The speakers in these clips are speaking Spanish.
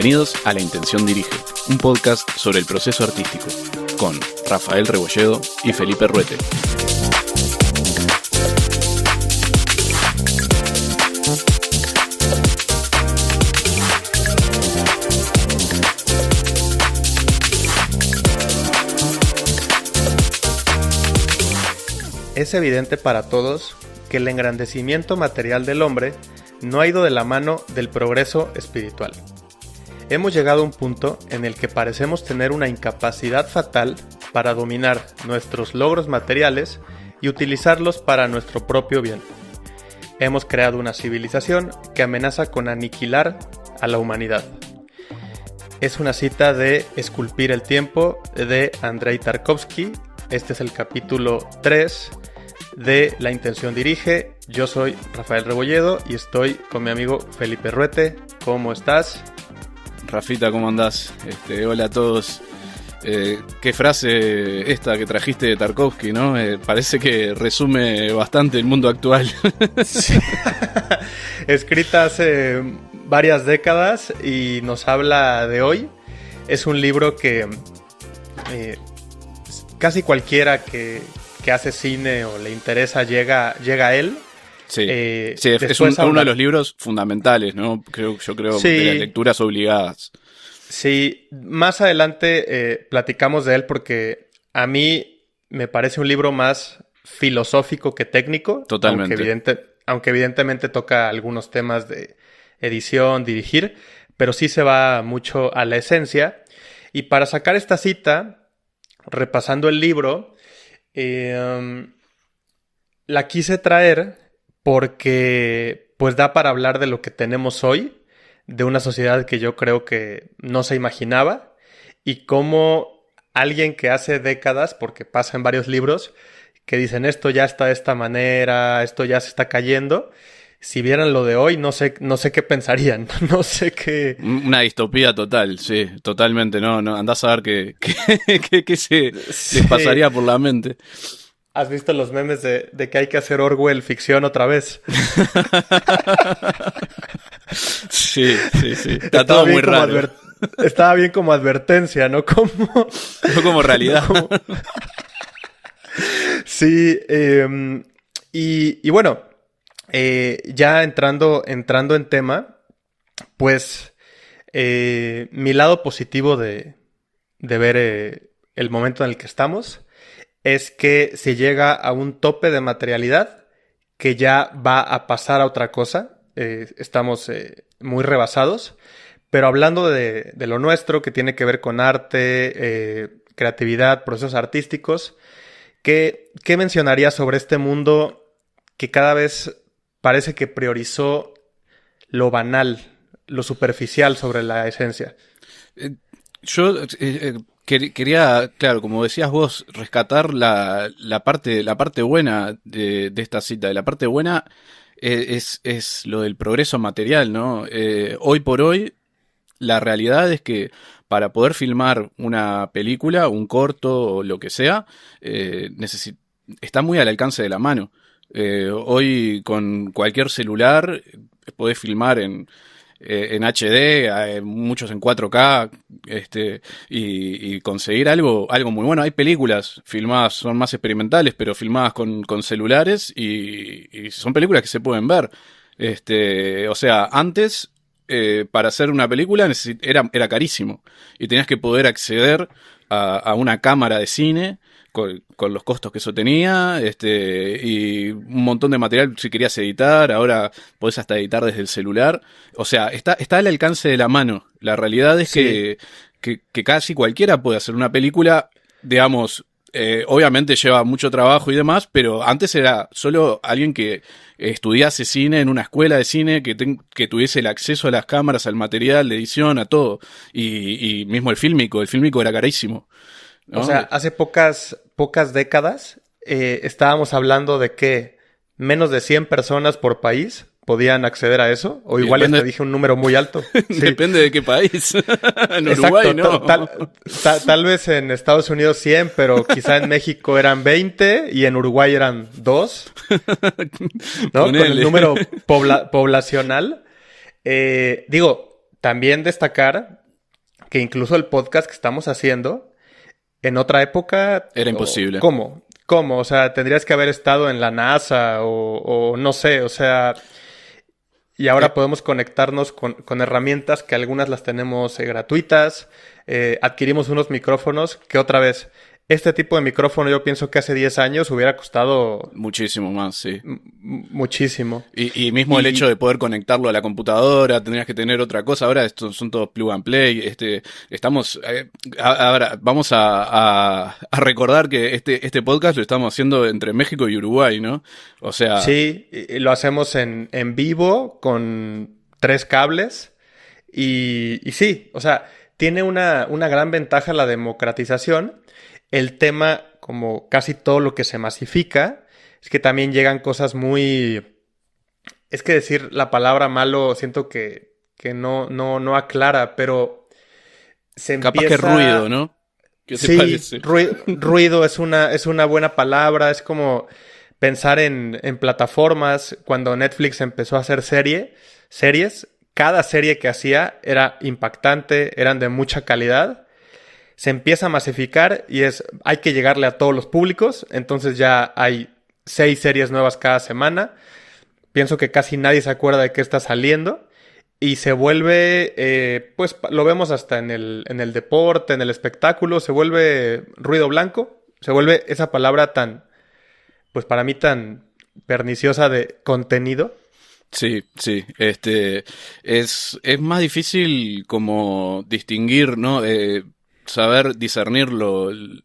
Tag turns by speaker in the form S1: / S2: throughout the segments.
S1: Bienvenidos a La Intención Dirige, un podcast sobre el proceso artístico, con Rafael Rebolledo y Felipe Ruete.
S2: Es evidente para todos que el engrandecimiento material del hombre no ha ido de la mano del progreso espiritual. Hemos llegado a un punto en el que parecemos tener una incapacidad fatal para dominar nuestros logros materiales y utilizarlos para nuestro propio bien. Hemos creado una civilización que amenaza con aniquilar a la humanidad. Es una cita de Esculpir el tiempo de Andrei Tarkovsky. Este es el capítulo 3 de La Intención Dirige. Yo soy Rafael Rebolledo y estoy con mi amigo Felipe Ruete. ¿Cómo estás?
S1: Rafita, ¿cómo andás? Hola a todos. Qué frase esta que trajiste de Tarkovsky, ¿no? Parece que resume bastante el mundo actual.
S2: Sí. Escrita hace varias décadas y nos habla de hoy. Es un libro que casi cualquiera que hace cine o le interesa llega a él.
S1: Sí, es uno de los libros fundamentales, ¿no? Yo creo
S2: sí,
S1: de las lecturas obligadas.
S2: Sí, más adelante platicamos de él porque a mí me parece un libro más filosófico que técnico.
S1: Totalmente.
S2: Aunque evidentemente toca algunos temas de edición, dirigir, pero sí se va mucho a la esencia. Y para sacar esta cita, repasando el libro, la quise traer porque pues da para hablar de lo que tenemos hoy, de una sociedad que yo creo que no se imaginaba, y cómo alguien que hace décadas, porque pasa en varios libros, que dicen esto ya está de esta manera, esto ya se está cayendo, si vieran lo de hoy, no sé qué pensarían, no sé qué...
S1: Una distopía total, sí, totalmente, no andás a ver qué se les pasaría por la mente.
S2: ¿Has visto los memes de que hay que hacer Orwell ficción otra vez?
S1: Sí. Está todo muy raro.
S2: Estaba bien como advertencia, ¿no?
S1: No como realidad.
S2: No como... Sí, y bueno, ya entrando en tema, pues mi lado positivo de ver el momento en el que estamos es que se llega a un tope de materialidad que ya va a pasar a otra cosa. Estamos muy rebasados, pero hablando de lo nuestro, que tiene que ver con arte, creatividad, procesos artísticos, ¿qué mencionarías sobre este mundo que cada vez parece que priorizó lo banal, lo superficial sobre la esencia?
S1: Yo quería, claro, como decías vos, rescatar la parte buena de esta cita. La parte buena es lo del progreso material, ¿no? Hoy por hoy, la realidad es que para poder filmar una película, un corto o lo que sea, está muy al alcance de la mano. Hoy con cualquier celular podés filmar en HD, muchos en 4K, y conseguir algo muy bueno. Hay películas filmadas, son más experimentales, pero filmadas con celulares y son películas que se pueden ver. O sea, antes, para hacer una película era carísimo y tenías que poder acceder a una cámara de cine con los costos que eso tenía, y un montón de material si querías editar. Ahora podés hasta editar desde el celular. O sea, está al alcance de la mano. La realidad es
S2: Sí.
S1: que casi cualquiera puede hacer una película, digamos, obviamente lleva mucho trabajo y demás, pero antes era solo alguien que estudiase cine en una escuela de cine, que tuviese el acceso a las cámaras, al material de edición, a todo. Y mismo el fílmico era carísimo, ¿no?
S2: O sea, hace pocas décadas estábamos hablando de que menos de 100 personas por país podían acceder a eso, o igual ya te dije un número muy alto. Sí.
S1: Depende de qué país. En
S2: Exacto,
S1: Uruguay no.
S2: Tal vez en Estados Unidos 100, pero quizá en México eran 20 y en Uruguay eran 2, ¿no? Con el número poblacional. Digo, también destacar que incluso el podcast que estamos haciendo, en otra época...
S1: Era imposible.
S2: ¿Cómo? ¿Cómo? O sea, tendrías que haber estado en la NASA o no sé, o sea... Y ahora podemos conectarnos con herramientas que algunas las tenemos gratuitas. Adquirimos unos micrófonos que otra vez, este tipo de micrófono yo pienso que hace 10 años hubiera costado
S1: Muchísimo más, sí.
S2: muchísimo.
S1: Y mismo el hecho de poder conectarlo a la computadora, tendrías que tener otra cosa. Ahora estos son todos plug and play. Estamos, ahora vamos a recordar que este podcast lo estamos haciendo entre México y Uruguay, ¿no? O sea,
S2: Sí, y lo hacemos en vivo con 3 cables y sí, o sea, tiene una gran ventaja la democratización. El tema, como casi todo lo que se masifica, es que también llegan cosas muy... Es que decir la palabra malo siento que no aclara, pero se
S1: capaz que
S2: empieza...
S1: ruido, ¿no? ¿Qué te
S2: Sí,
S1: parece?
S2: ruido es una buena palabra, es como pensar en plataformas. Cuando Netflix empezó a hacer series, cada serie que hacía era impactante, eran de mucha calidad. Se empieza a masificar y hay que llegarle a todos los públicos, entonces ya hay 6 series nuevas cada semana. Pienso que casi nadie se acuerda de qué está saliendo. Y se vuelve, pues lo vemos hasta en el deporte, en el espectáculo, se vuelve ruido blanco, se vuelve esa palabra tan, pues para mí tan perniciosa de contenido.
S1: Sí, sí, es más difícil como distinguir, ¿no? Saber discernir bueno,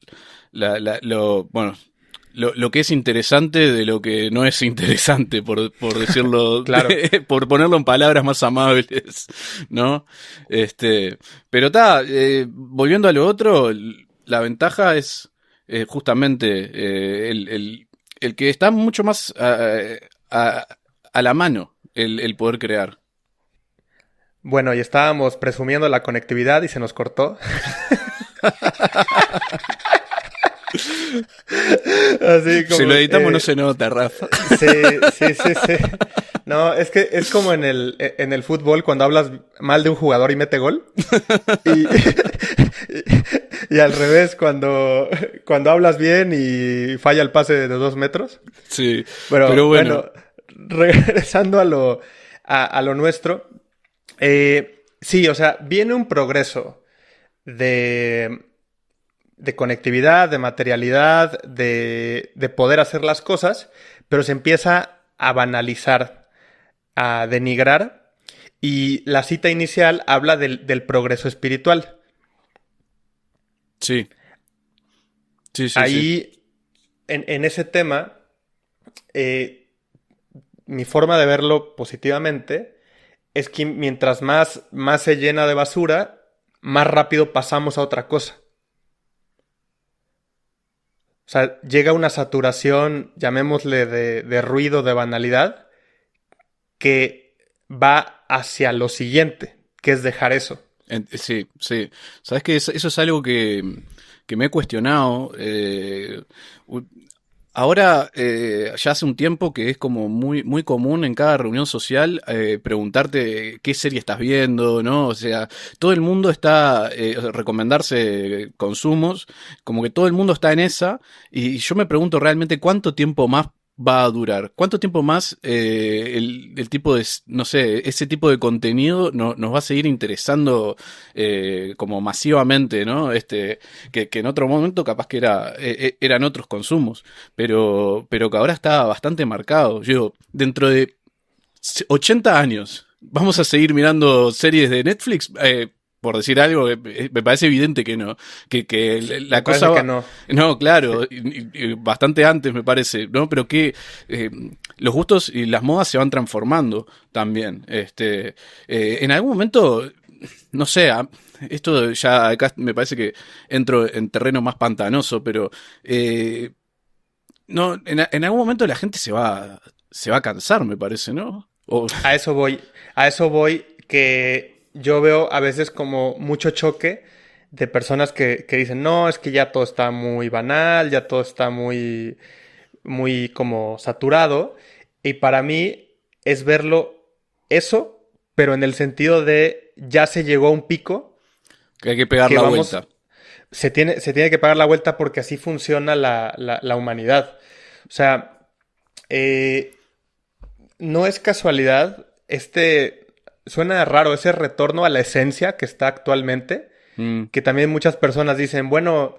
S1: lo que es interesante de lo que no es interesante, por decirlo,
S2: Claro.
S1: por ponerlo en palabras más amables, ¿no? Pero volviendo a lo otro, la ventaja es justamente el que está mucho más a la mano el poder crear.
S2: Bueno, y estábamos presumiendo la conectividad y se nos cortó. Así como,
S1: Si lo editamos no se nota, Rafa.
S2: Sí. No, es que es como en el fútbol cuando hablas mal de un jugador y mete gol. Y, y al revés, cuando hablas bien y falla el pase de 2 metros.
S1: Sí,
S2: Pero bueno, regresando a lo nuestro. Sí, o sea, viene un progreso de conectividad, de materialidad, de poder hacer las cosas, pero se empieza a banalizar, a denigrar, y la cita inicial habla del progreso espiritual.
S1: sí. Sí.
S2: Ahí, en ese tema, mi forma de verlo positivamente es que mientras más se llena de basura, más rápido pasamos a otra cosa. O sea, llega una saturación, llamémosle de ruido, de banalidad, que va hacia lo siguiente, que es dejar eso.
S1: Sí. Sabes que eso es algo que me he cuestionado. Ahora, ya hace un tiempo que es como muy común en cada reunión social preguntarte qué serie estás viendo, ¿no? O sea, todo el mundo está recomendarse consumos, como que todo el mundo está en esa, y yo me pregunto realmente cuánto tiempo más va a durar, cuánto tiempo más el tipo de, no sé, ese tipo de contenido nos va a seguir interesando como masivamente, ¿no? Que en otro momento capaz que eran otros consumos, pero que ahora está bastante marcado. Yo digo, dentro de 80 años, ¿vamos a seguir mirando series de Netflix? Por decir algo, me parece evidente que no. Que la
S2: Me
S1: cosa
S2: parece
S1: va...
S2: que no.
S1: No, claro, y bastante antes me parece, ¿no? Pero que los gustos y las modas se van transformando también. En algún momento, no sé, esto ya acá me parece que entro en terreno más pantanoso, pero no, en algún momento la gente se va a cansar, me parece, ¿no?
S2: A eso voy, que yo veo a veces como mucho choque de personas que dicen, no, es que ya todo está muy banal, ya todo está muy, muy como saturado. Y para mí es verlo eso, pero en el sentido de ya se llegó a un pico
S1: Que hay que pegar
S2: que
S1: la
S2: vamos,
S1: vuelta.
S2: se tiene que pagar la vuelta porque así funciona la humanidad. O sea, eh, no es casualidad, suena raro ese retorno a la esencia que está actualmente,
S1: Mm.
S2: que también muchas personas dicen, bueno,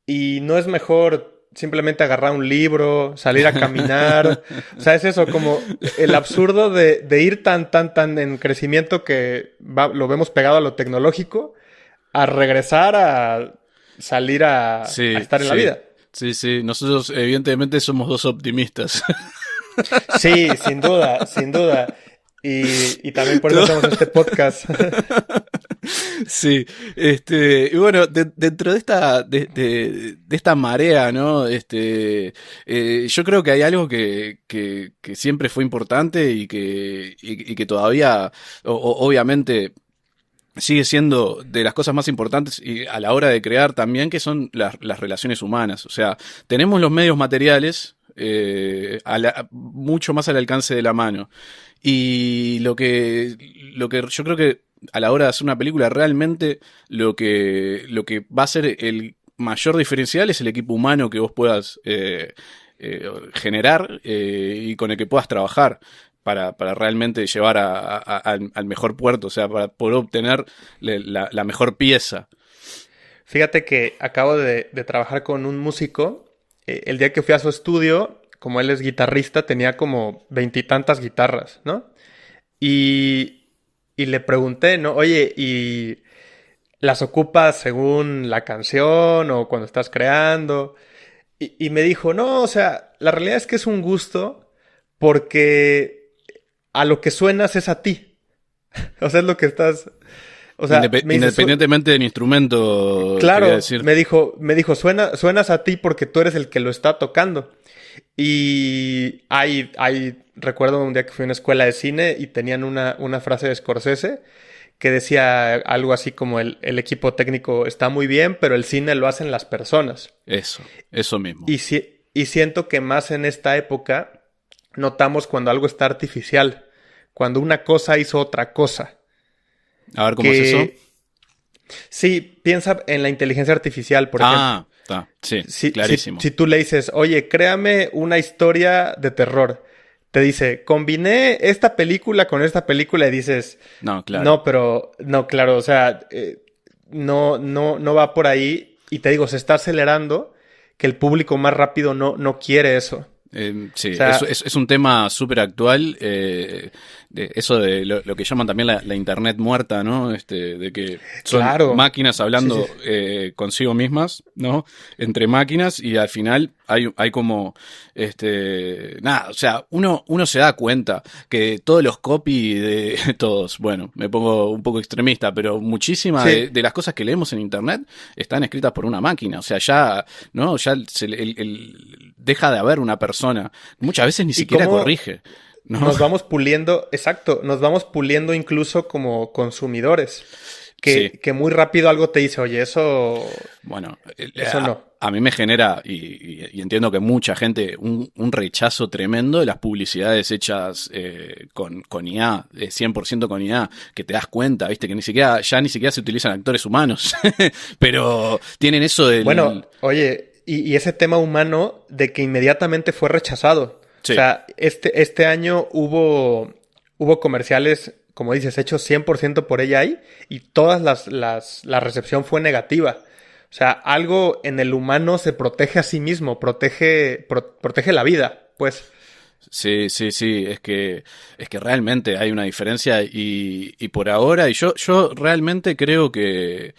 S2: y no es mejor simplemente agarrar un libro, salir a caminar. O sea, es eso, como el absurdo de ir tan en crecimiento que lo vemos pegado a lo tecnológico, a regresar a salir a
S1: Sí,
S2: estar en la
S1: sí.
S2: vida.
S1: Sí, sí. Nosotros, evidentemente, somos dos optimistas.
S2: Sí, sin duda, sin duda. Y también por eso
S1: Todo-
S2: hacemos este podcast.
S1: Sí, y bueno, dentro de de esta marea, ¿no? Yo creo que hay algo que siempre fue importante y que todavía, obviamente, sigue siendo de las cosas más importantes y a la hora de crear también, que son las relaciones humanas. O sea, tenemos los medios materiales mucho más al alcance de la mano. Y lo que yo creo que a la hora de hacer una película, realmente lo que va a ser el mayor diferencial es el equipo humano que vos puedas generar y con el que puedas trabajar para realmente llevar al mejor puerto, o sea, para poder obtener la mejor pieza.
S2: Fíjate que acabo de trabajar con un músico. El día que fui a su estudio, como él es guitarrista, tenía como veintitantas guitarras, ¿no? Y le pregunté, ¿no? Oye, ¿y las ocupas según la canción o cuando estás creando? Y me dijo, no, o sea, la realidad es que es un gusto porque a lo que suenas es a ti. O sea, es lo que estás... O sea, me dice,
S1: Independientemente del instrumento, quería
S2: claro,
S1: decir.
S2: suenas a ti porque tú eres el que lo está tocando. Y recuerdo un día que fui a una escuela de cine y tenían una frase de Scorsese que decía algo así como el equipo técnico está muy bien, pero el cine lo hacen las personas.
S1: Eso mismo.
S2: Y siento que más en esta época notamos cuando algo está artificial, cuando una cosa hizo otra cosa.
S1: A ver cómo es eso.
S2: Que sí, piensa en la inteligencia artificial, por ejemplo.
S1: Ah, está, sí,
S2: Si
S1: clarísimo.
S2: tú le dices, oye, créame una historia de terror, te dice, combiné esta película con esta película y dices,
S1: No, claro.
S2: no, pero, no, claro, o sea, no va por ahí. Y te digo, se está acelerando que el público más rápido no quiere eso.
S1: Sí,
S2: O sea,
S1: es un tema súper actual, eso de lo que llaman también la Internet muerta, ¿no? De que son
S2: claro.
S1: máquinas
S2: Sí,
S1: hablando
S2: sí.
S1: consigo mismas, ¿no? Entre máquinas y al final hay como, nada, o sea, uno se da cuenta que todos los copy de todos, bueno, me pongo un poco extremista, pero muchísimas
S2: Sí.
S1: de las cosas que leemos en Internet están escritas por una máquina, o sea, ya, ¿no? Ya deja de haber una persona. Muchas veces ni
S2: Y
S1: siquiera
S2: cómo
S1: corrige, ¿no?
S2: nos vamos puliendo, exacto, nos vamos puliendo incluso como consumidores.
S1: Sí.
S2: Que muy rápido algo te dice, oye,
S1: Bueno,
S2: eso no.
S1: a mí me genera, y entiendo que mucha gente, un rechazo tremendo de las publicidades hechas con IA, 100% con IA, que te das cuenta, viste, que ya ni siquiera se utilizan actores humanos, pero tienen eso del...
S2: Bueno, oye, y ese tema humano de que inmediatamente fue rechazado. O
S1: Sí,
S2: sea, este año hubo comerciales, como dices, hechos 100% por AI y la recepción fue negativa. O sea, algo en el humano se protege a sí mismo, protege la vida, pues.
S1: sí, sí, sí, es que realmente hay una diferencia y por ahora, y yo realmente creo que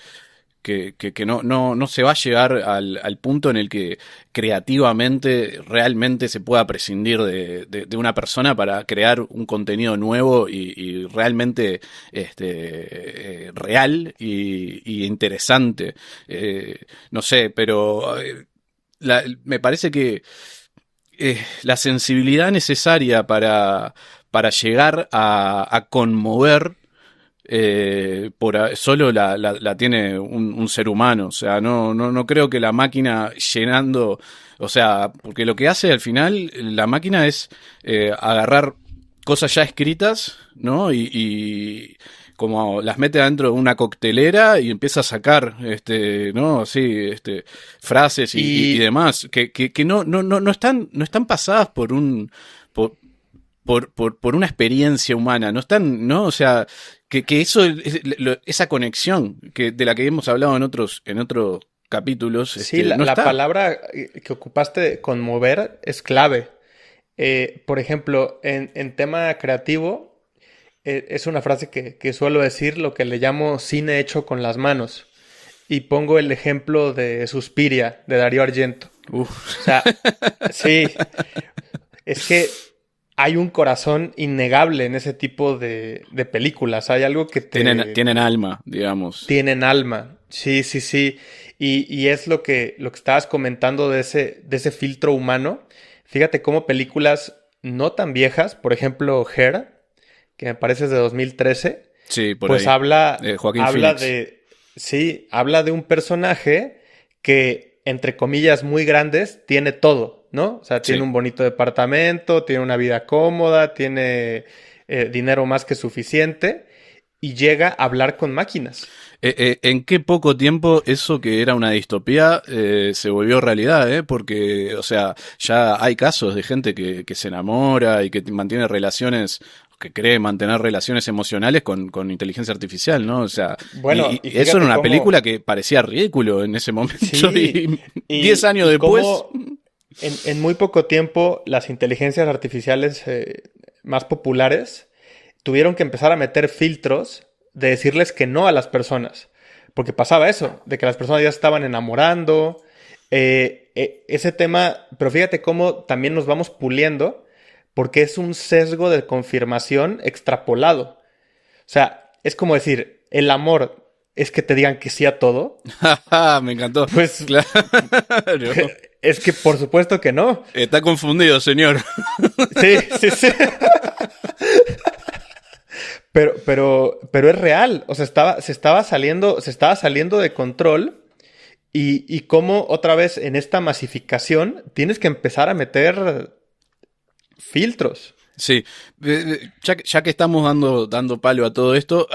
S1: no se va a llegar al punto en el que creativamente realmente se pueda prescindir de una persona para crear un contenido nuevo y realmente real y interesante. No sé, pero me parece que la sensibilidad necesaria para llegar a conmover solo la tiene un ser humano, o sea, no creo que la máquina llenando, o sea, porque lo que hace al final la máquina es agarrar cosas ya escritas, ¿no? Y como las mete adentro de una coctelera y empieza a sacar, ¿no? Sí, frases y
S2: Y
S1: demás, que no están pasadas por, por una experiencia humana, no están, ¿no? O sea, que eso, esa conexión de la que hemos hablado en otros capítulos,
S2: sí,
S1: no
S2: la
S1: está.
S2: palabra que ocupaste, conmover, es clave. Por ejemplo, en tema creativo, es una frase que suelo decir, lo que le llamo cine hecho con las manos. Y pongo el ejemplo de Suspiria, de Darío Argento.
S1: Uf.
S2: O sea, sí, es que hay un corazón innegable en ese tipo de películas. Hay algo que te
S1: Tienen alma, digamos.
S2: tienen alma. Sí, sí, sí. Y es lo que estabas comentando de ese filtro humano. Fíjate cómo películas no tan viejas, por ejemplo, Her, que me parece es de 2013,
S1: Sí, por
S2: pues
S1: ahí. Joaquín
S2: habla
S1: Phoenix.
S2: de, sí, habla de un personaje que, entre comillas, muy grandes, tiene todo, ¿no? O sea, tiene
S1: Sí.
S2: un bonito departamento, tiene una vida cómoda, tiene dinero más que suficiente y llega a hablar con máquinas.
S1: ¿En qué poco tiempo eso que era una distopía se volvió realidad, eh? Porque, o sea, ya hay casos de gente que se enamora y que mantiene relaciones, que cree mantener relaciones emocionales con inteligencia artificial, ¿no? O sea,
S2: Bueno, y
S1: y eso en
S2: fíjate
S1: una
S2: cómo,
S1: película que parecía ridículo en ese momento
S2: sí,
S1: y 10 años
S2: y
S1: después,
S2: cómo en muy poco tiempo las inteligencias artificiales más populares tuvieron que empezar a meter filtros de decirles que no a las personas. Porque pasaba eso, de que las personas ya se estaban enamorando. Ese tema, pero fíjate cómo también nos vamos puliendo, porque es un sesgo de confirmación extrapolado. O sea, es como decir, el amor es que te digan que sí a todo.
S1: me encantó.
S2: Pues
S1: Claro.
S2: es que por supuesto que no.
S1: Está confundido, señor.
S2: Sí, sí, sí. Pero es real. O sea, se estaba saliendo de control. Y cómo otra vez en esta masificación tienes que empezar a meter filtros.
S1: Sí, ya que estamos dando palo a todo esto,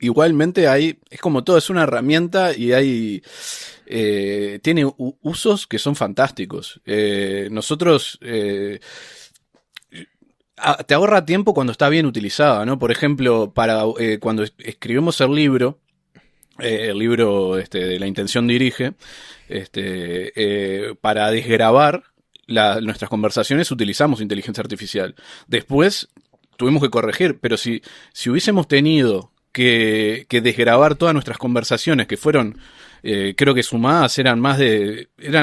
S1: igualmente es como todo, es una herramienta y tiene usos que son fantásticos. Nosotros, te ahorra tiempo cuando está bien utilizada, ¿no? Por ejemplo, cuando escribimos el libro de La intención dirige, para desgrabar nuestras conversaciones utilizamos inteligencia artificial. Después tuvimos que corregir, pero si hubiésemos tenido que desgrabar todas nuestras conversaciones, que fueron, creo que sumadas eran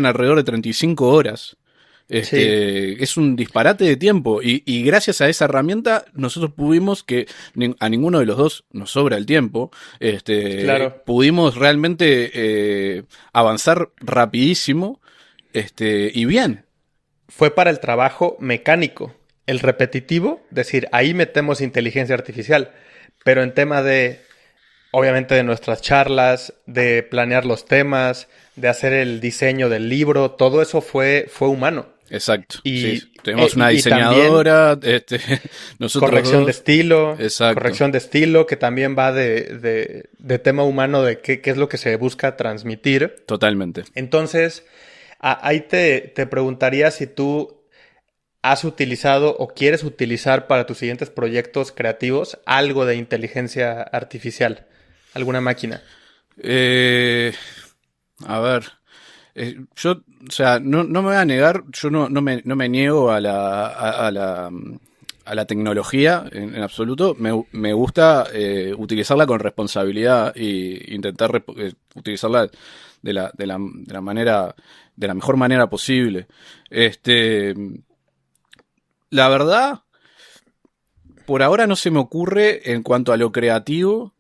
S1: alrededor de 35 horas.
S2: Sí,
S1: Es un disparate de tiempo y gracias a esa herramienta nosotros pudimos que a ninguno de los dos nos sobra el tiempo,
S2: claro.
S1: pudimos realmente avanzar rapidísimo, y bien.
S2: Fue para el trabajo mecánico. El repetitivo, decir, ahí metemos inteligencia artificial. Pero en tema de, obviamente, de nuestras charlas, de planear los temas, de hacer el diseño del libro, todo eso fue humano.
S1: Exacto, sí.
S2: Y,
S1: Tenemos una
S2: y también
S1: diseñadora, nosotros dos. Exacto,
S2: corrección de estilo, que también va de tema humano, de qué es lo que se busca transmitir.
S1: totalmente.
S2: Entonces, ahí te preguntaría si tú has utilizado o quieres utilizar para tus siguientes proyectos creativos algo de inteligencia artificial, alguna máquina.
S1: Eh, a ver, yo, o sea, no me voy a negar, yo no me niego a la tecnología en absoluto. Me gusta utilizarla con responsabilidad e intentar utilizarla de la manera, de la mejor manera posible. Este, la verdad, por ahora no se me ocurre en cuanto a lo creativo,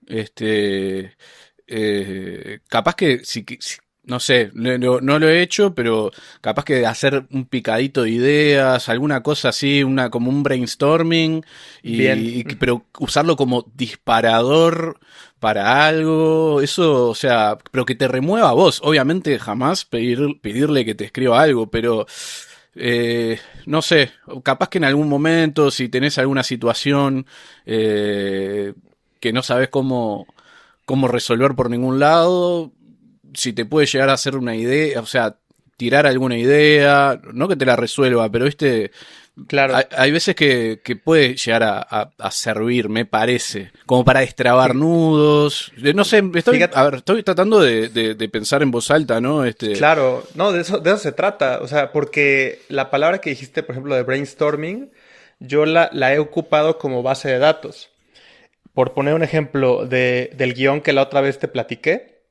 S1: capaz que no sé, no lo he hecho, pero capaz que hacer un picadito de ideas, alguna cosa así, como un brainstorming,
S2: Bien,
S1: pero usarlo como disparador para algo, eso, o sea, pero que te remueva a vos. Obviamente jamás pedirle que te escriba algo, pero no sé, capaz que en algún momento, si tenés alguna situación, eh, que no sabes cómo resolver por ningún lado, si te puede llegar a hacer una idea, o sea, tirar alguna idea, no que te la resuelva, pero viste,
S2: Claro.
S1: hay veces que puede llegar a servir, me parece, como para destrabar
S2: Fí-
S1: nudos. No sé,
S2: Fíjate,
S1: a ver, estoy tratando de pensar en voz alta, ¿no?
S2: claro, no, de eso se trata. O sea, porque la palabra que dijiste, por ejemplo, de brainstorming, yo la he ocupado como base de datos. Por poner un ejemplo del guión que la otra vez te platiqué,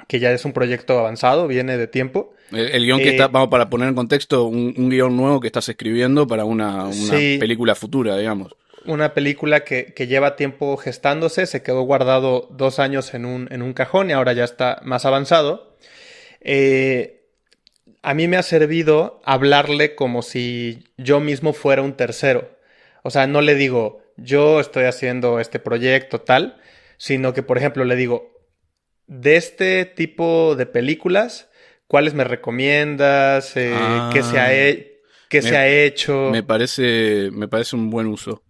S2: que ya es un proyecto avanzado, viene de tiempo.
S1: El guión que está,
S2: Eh,
S1: vamos, para poner en contexto, un guión nuevo que estás escribiendo para una
S2: sí,
S1: película futura, digamos.
S2: una película que lleva tiempo gestándose, se quedó guardado 2 años en un cajón y ahora ya está más avanzado. Eh, a mí me ha servido hablarle como si yo mismo fuera un tercero. O sea, no le digo, yo estoy haciendo este proyecto tal, sino que, por ejemplo, le digo, de este tipo de películas, ¿cuáles me recomiendas?
S1: Ah,
S2: ¿Qué se
S1: me,
S2: ha hecho?
S1: me parece un buen uso,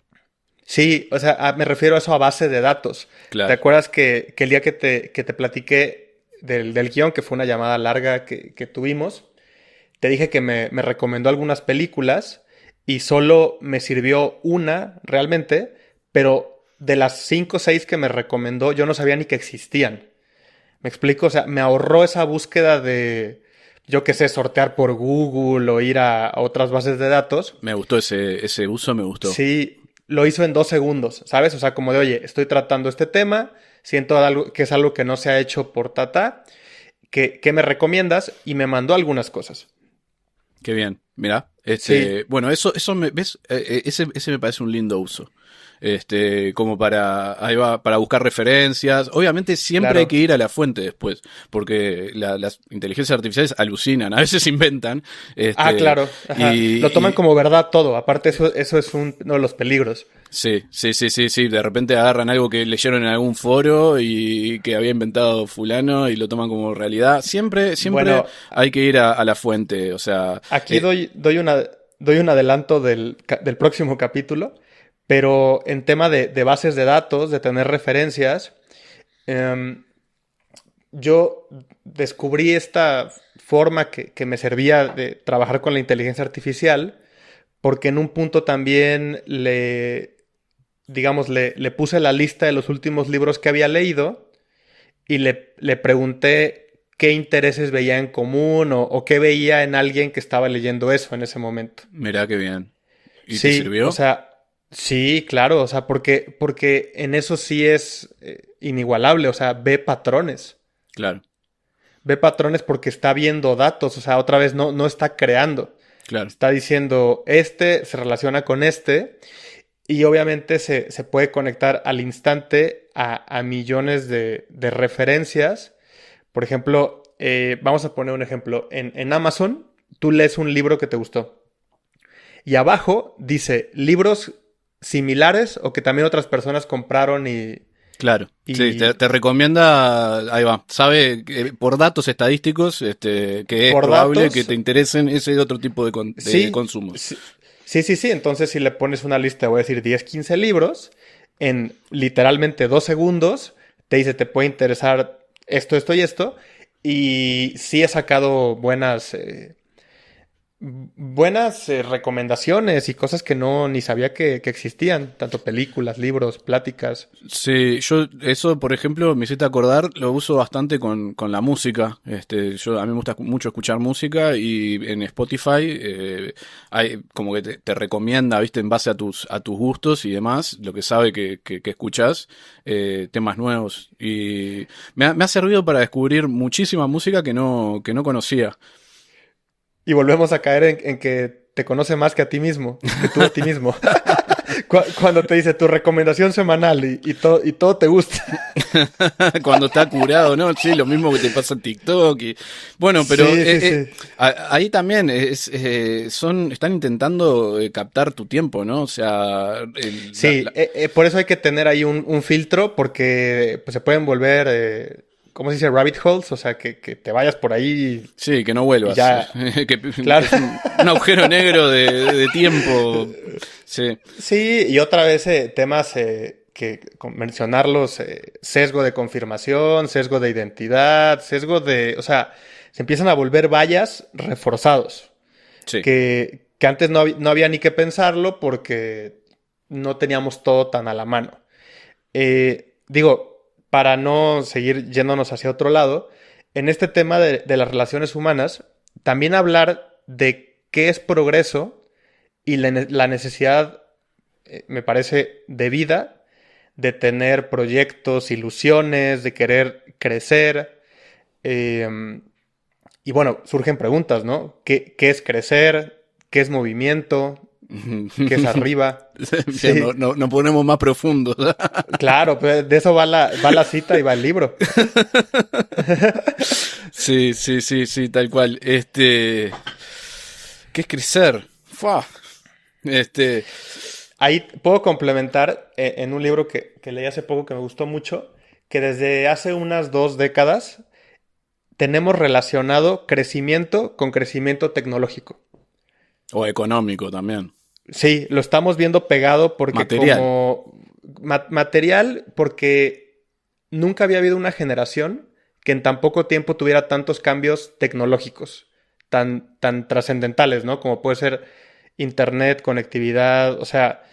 S2: Sí, o sea, me refiero a eso a base de datos. ¿Te
S1: claro.
S2: acuerdas que el día que te platiqué del guión, que fue una llamada larga que tuvimos, te dije que me recomendó algunas películas y solo me sirvió una realmente, pero de las 5 o 6 que me recomendó, yo no sabía ni que existían. ¿Me explico? O sea, me ahorró esa búsqueda de, yo qué sé, sortear por Google o ir a otras bases de datos.
S1: Me gustó ese uso, me gustó.
S2: Sí, lo hizo en 2 segundos, ¿sabes? O sea, como de, oye, estoy tratando este tema, siento algo, que es algo que no se ha hecho por Tata, ¿qué me recomiendas? Y me mandó algunas cosas.
S1: Qué bien, mira,
S2: Sí,
S1: bueno, eso me, ¿ves? Ese me parece un lindo uso. Como ahí va, para buscar referencias. Obviamente siempre hay que
S2: claro.
S1: ir a la fuente después, porque las inteligencias artificiales alucinan, a veces inventan,
S2: Ah, claro, ajá. Lo toman
S1: y
S2: como verdad todo. Aparte, eso es uno de los peligros.
S1: sí, sí, sí, sí, sí, de repente agarran algo que leyeron en algún foro y que había inventado fulano y lo toman como realidad. Siempre
S2: Bueno,
S1: hay que ir a la fuente, o sea,
S2: aquí doy un adelanto del próximo capítulo, pero en tema de bases de datos, de tener referencias, em, yo descubrí esta forma que me servía de trabajar con la inteligencia artificial, porque en un punto también digamos, le puse la lista de los últimos libros que había leído y le pregunté qué intereses veía en común o qué veía en alguien que estaba leyendo eso en ese momento.
S1: mirá qué bien. ¿Y te
S2: Sí, o
S1: sirvió?
S2: sea, sí, claro, o sea, porque en eso sí es inigualable, o sea,
S1: Claro,
S2: ve patrones porque está viendo datos, o sea, otra vez no está creando,
S1: claro.
S2: está diciendo, este se relaciona con este y obviamente se puede conectar al instante a millones de referencias. Por ejemplo, vamos a poner un ejemplo. En Amazon, tú lees un libro que te gustó. Y abajo dice libros similares o que también otras personas compraron
S1: Claro, sí,
S2: y
S1: te recomienda, ahí va, sabe por datos estadísticos que es
S2: por
S1: probable que
S2: datos,
S1: te interesen ese otro tipo de
S2: sí,
S1: consumos.
S2: sí, sí, sí, sí. Entonces, si le pones una lista, voy a decir 10 15 libros, en literalmente 2 segundos, te dice, te puede interesar esto, esto y esto. Y sí he sacado buenas recomendaciones y cosas que no ni sabía que existían, tanto películas, libros, pláticas.
S1: Sí, yo eso, por ejemplo, me hiciste acordar, lo uso bastante con la música. A mí me gusta mucho escuchar música y en Spotify hay como que te recomienda, viste, en base a tus gustos y demás, lo que sabe que escuchás, temas nuevos. Y me ha servido para descubrir muchísima música que no conocía.
S2: Y volvemos a caer en que te conoce más que a ti mismo, que tú a ti mismo. Cuando te dice tu recomendación semanal y todo te gusta.
S1: Cuando está curado, ¿no? Sí, lo mismo que te pasa en TikTok. Bueno, pero
S2: Sí, sí, sí.
S1: ahí también están intentando captar tu tiempo, ¿no? O sea,
S2: Sí, por eso hay que tener ahí un filtro porque pues, se pueden volver, ¿cómo se dice? Rabbit holes, o sea, que te vayas por ahí
S1: sí, que no
S2: y
S1: vuelvas.
S2: ya,
S1: Que
S2: claro.
S1: es un agujero negro de tiempo. Sí,
S2: Sí, y otra vez temas mencionarlos, sesgo de confirmación, sesgo de identidad, o sea, se empiezan a volver vallas reforzados.
S1: Sí.
S2: Que antes no había ni que pensarlo porque no teníamos todo tan a la mano. Digo, para no seguir yéndonos hacia otro lado, en este tema de las relaciones humanas, también hablar de qué es progreso y la necesidad, me parece, de vida, de tener proyectos, ilusiones, de querer crecer. Y bueno, surgen preguntas, ¿no? ¿Qué es crecer? ¿Qué es movimiento? ¿Qué es arriba?
S1: Sí. No ponemos más profundos.
S2: Claro, pues de eso va la cita y va el libro.
S1: Sí, tal cual. ¿Qué es crecer? Fua.
S2: Ahí puedo complementar en un libro que leí hace poco que me gustó mucho, que desde hace unas 2 décadas tenemos relacionado crecimiento con crecimiento tecnológico.
S1: O económico también.
S2: Sí, lo estamos viendo pegado porque
S1: Material.
S2: como material, porque nunca había habido una generación que en tan poco tiempo tuviera tantos cambios tecnológicos, tan trascendentales, ¿no? Como puede ser internet, conectividad, o sea,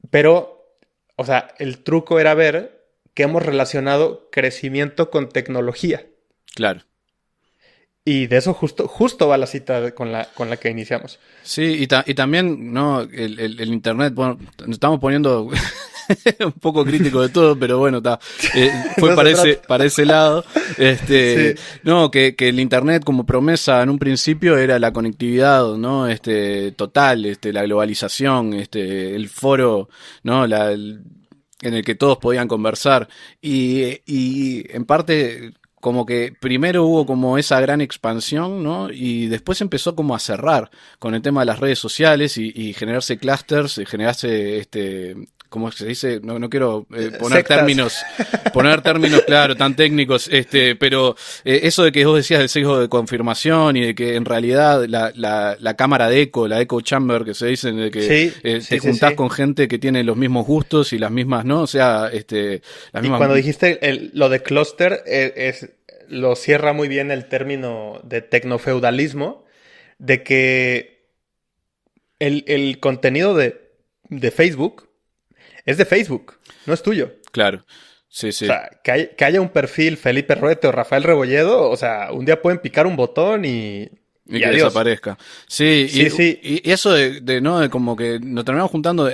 S2: pero, o sea, el truco era ver que hemos relacionado crecimiento con tecnología.
S1: Claro.
S2: Y de eso justo va la cita con la que iniciamos.
S1: Sí, y también, ¿no? El internet, bueno, nos estamos poniendo un poco crítico de todo, pero bueno, fue
S2: No
S1: para ese lado.
S2: Sí.
S1: No, que el internet como promesa en un principio era la conectividad, ¿no? Total, la globalización, el foro, ¿no? En el que todos podían conversar. Y en parte, como que primero hubo como esa gran expansión, ¿no? Y después empezó como a cerrar con el tema de las redes sociales y generarse clusters, y generarse ¿cómo se dice? No quiero poner términos, claro, tan técnicos, pero eso de que vos decías del sesgo de confirmación y de que en realidad la cámara de eco, la echo chamber que se dice, de que te juntás con gente que tiene los mismos gustos y las mismas, ¿no? O sea, las mismas...
S2: Y cuando dijiste lo de clúster, lo cierra muy bien el término de tecnofeudalismo, de que el contenido de Facebook es de Facebook, no es tuyo.
S1: Claro, sí.
S2: O sea, que haya un perfil Felipe Ruete o Rafael Rebolledo, o sea, un día pueden picar un botón y
S1: que
S2: adiós.
S1: Desaparezca. Sí,
S2: Sí.
S1: Y eso ¿no? De como que nos terminamos juntando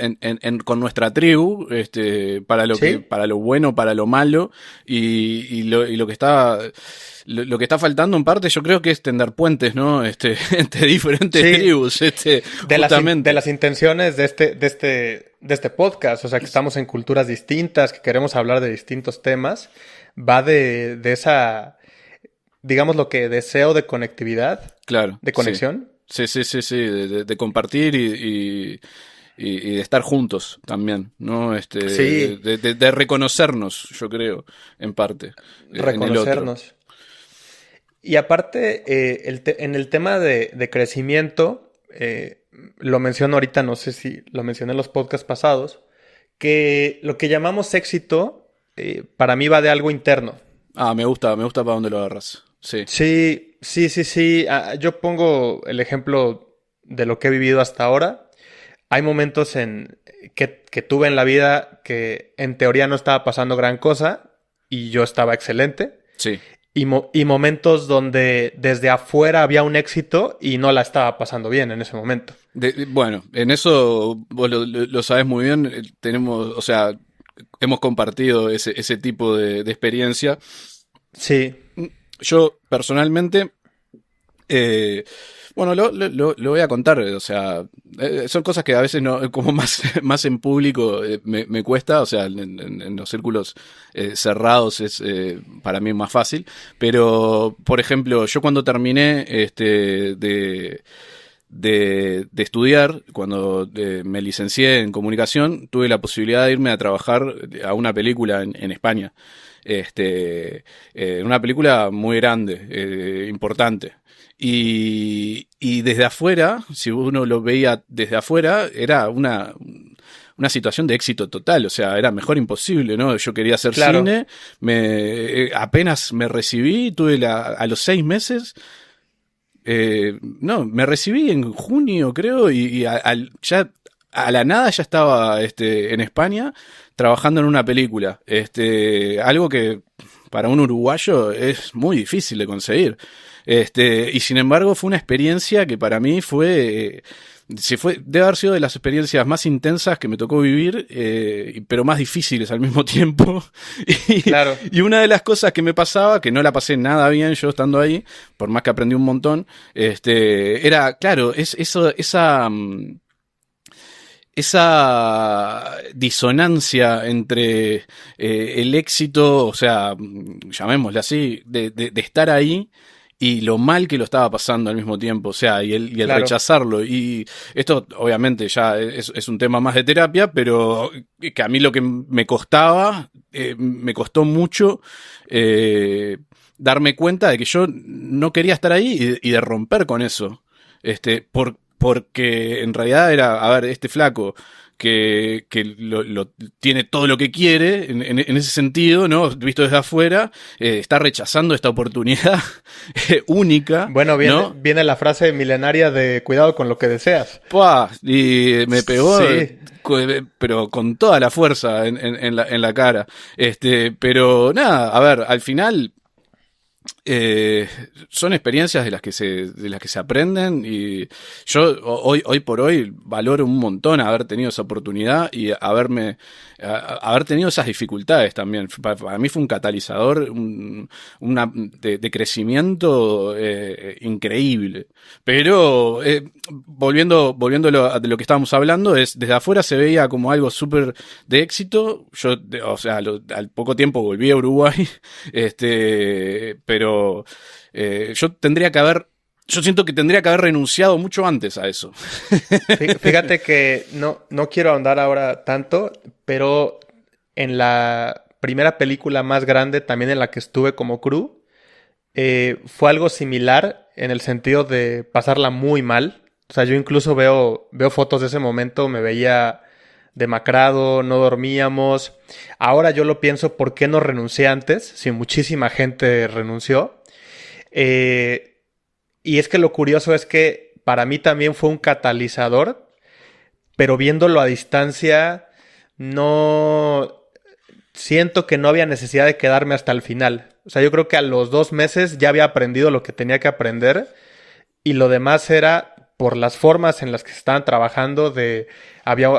S1: con nuestra tribu, para para lo bueno, para lo malo, y lo que está, lo que está faltando en parte, yo creo que es tender puentes, ¿no? Entre diferentes tribus, justamente.
S2: De las intenciones de este podcast, o sea, que estamos en culturas distintas, que queremos hablar de distintos temas, va de esa, digamos, lo que deseo de conectividad.
S1: Claro.
S2: ¿De conexión?
S1: Sí. De compartir y de estar juntos también, ¿no?
S2: Sí.
S1: De reconocernos, yo creo, en parte.
S2: Reconocernos.
S1: En el otro.
S2: Y aparte, en el tema de crecimiento, lo menciono ahorita, no sé si lo mencioné en los podcasts pasados, que lo que llamamos éxito, para mí va de algo interno.
S1: Me gusta para dónde lo agarras. Sí.
S2: Sí. Yo pongo el ejemplo de lo que he vivido hasta ahora. Hay momentos que tuve en la vida que en teoría no estaba pasando gran cosa y yo estaba excelente.
S1: Sí.
S2: Y momentos donde desde afuera había un éxito y no la estaba pasando bien en ese momento.
S1: Bueno, en eso vos lo sabés muy bien. Tenemos, o sea, hemos compartido ese tipo de experiencia.
S2: Sí.
S1: Yo, personalmente, bueno, lo voy a contar, o sea, son cosas que a veces no, como más en público me cuesta, o sea, en los círculos cerrados es para mí más fácil, pero, por ejemplo, yo cuando terminé de estudiar, cuando me licencié en comunicación, tuve la posibilidad de irme a trabajar a una película en España. Una película muy grande, importante. Y desde afuera, si uno lo veía desde afuera, era una situación de éxito total, o sea, era mejor imposible, ¿no? Yo quería hacer
S2: Claro.
S1: cine, apenas me recibí, a los 6 meses, no, me recibí en junio, creo, ya a la nada ya estaba en España trabajando en una película. Algo que para un uruguayo es muy difícil de conseguir. Y sin embargo fue una experiencia que para mí debe haber sido de las experiencias más intensas que me tocó vivir, pero más difíciles al mismo tiempo. Y,
S2: Claro.
S1: y una de las cosas que me pasaba, que no la pasé nada bien yo estando ahí, por más que aprendí un montón, era, claro, esa disonancia entre el éxito, o sea, llamémosle así, de estar ahí y lo mal que lo estaba pasando al mismo tiempo, o sea, y el
S2: Claro.
S1: rechazarlo. Y esto obviamente ya es un tema más de terapia, pero que a mí lo que me costó mucho darme cuenta de que yo no quería estar ahí y de romper con eso. Porque en realidad era, a ver, este flaco que tiene todo lo que quiere en ese sentido, ¿no? Visto desde afuera, está rechazando esta oportunidad única,
S2: Bueno,
S1: ¿no?
S2: viene la frase milenaria de cuidado con lo que deseas.
S1: ¡Pua! Y me pegó,
S2: Sí.
S1: pero con toda la fuerza en la cara. Pero nada, a ver, al final son experiencias de las que se aprenden, y yo hoy por hoy valoro un montón haber tenido esa oportunidad y haber tenido esas dificultades también. Para mí fue un catalizador de crecimiento increíble. Pero volviendo a lo que estábamos hablando, desde afuera se veía como algo súper de éxito. Yo, o sea, al poco tiempo volví a Uruguay. Pero yo siento que tendría que haber renunciado mucho antes a eso.
S2: Fíjate que no quiero ahondar ahora tanto, pero en la primera película más grande, también en la que estuve como crew, fue algo similar en el sentido de pasarla muy mal. O sea, yo incluso veo fotos de ese momento, me veía demacrado, no dormíamos. Ahora yo lo pienso, ¿por qué no renuncié antes? Si muchísima gente renunció. Eh, y es que lo curioso es que para mí también fue un catalizador, pero viéndolo a distancia, no siento que no había necesidad de quedarme hasta el final. O sea, yo creo que a los 2 meses ya había aprendido lo que tenía que aprender y lo demás era por las formas en las que se estaban trabajando, había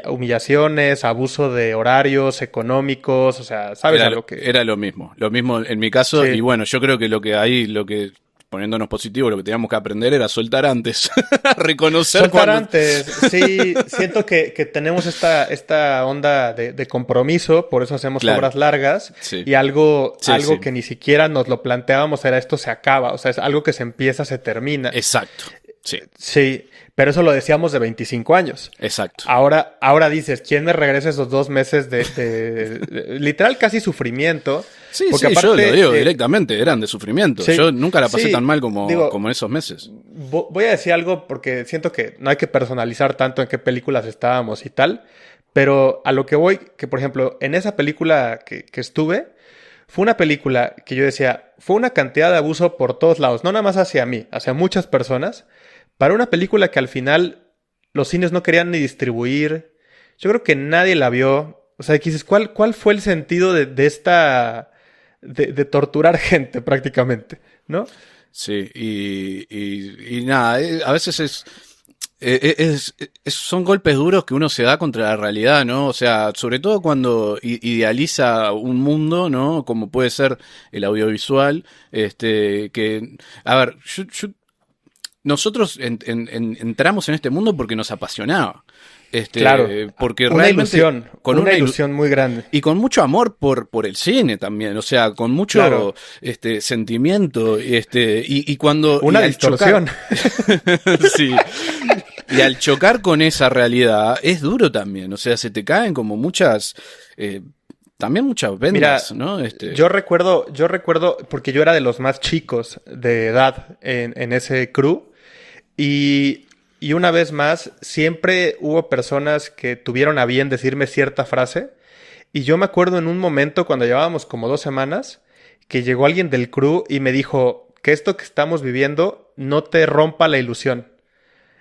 S2: humillaciones, abuso de horarios económicos, o sea, ¿sabes a lo que?
S1: Era lo mismo en mi caso. Y
S2: Sí.
S1: bueno, yo creo que poniéndonos positivo, lo que teníamos que aprender era soltar antes, reconocer
S2: Soltar
S1: cuando...
S2: antes, sí, siento que tenemos esta onda de compromiso, por eso hacemos
S1: Claro,
S2: obras largas,
S1: sí,
S2: y algo
S1: sí, sí,
S2: que ni siquiera nos lo planteábamos era esto se acaba, o sea, es algo que se empieza, se termina.
S1: exacto, sí,
S2: Sí, pero eso lo decíamos de 25 años.
S1: exacto.
S2: Ahora dices, ¿quién me regresa esos 2 meses literal casi sufrimiento?
S1: Sí,
S2: Porque
S1: sí, yo
S2: aparte,
S1: lo digo directamente, eran de sufrimiento.
S2: sí,
S1: Yo nunca la pasé
S2: sí,
S1: tan mal como,
S2: digo,
S1: como en esos meses.
S2: voy a decir algo porque siento que no hay que personalizar tanto en qué películas estábamos y tal, pero a lo que voy, que por ejemplo, en esa película que estuve, fue una película que yo decía, fue una cantidad de abuso por todos lados, no nada más hacia mí, hacia muchas personas, para una película que al final los cines no querían ni distribuir. Yo creo que nadie la vio. O sea, que dices, ¿cuál fue el sentido de esta... de torturar gente prácticamente, ¿no?
S1: Sí, y nada, a veces son golpes duros que uno se da contra la realidad, ¿no? O sea, sobre todo cuando idealiza un mundo, ¿no? Como puede ser el audiovisual, a ver, nosotros entramos en este mundo porque nos apasionaba.
S2: Claro,
S1: Porque
S2: una
S1: realmente
S2: ilusión,
S1: con
S2: una ilusión muy grande.
S1: y con mucho amor por el cine también, o sea, con mucho
S2: Claro,
S1: sentimiento, y cuando
S2: una
S1: y al
S2: distorsión.
S1: chocar, sí, y al chocar con esa realidad es duro también, o sea, se te caen como también muchas
S2: Mira,
S1: vendas, ¿no?
S2: yo recuerdo, porque yo era de los más chicos de edad en ese crew, y y una vez más, siempre hubo personas que tuvieron a bien decirme cierta frase. Y yo me acuerdo en un momento cuando llevábamos como 2 semanas, que llegó alguien del crew y me dijo que esto que estamos viviendo no te rompa la ilusión.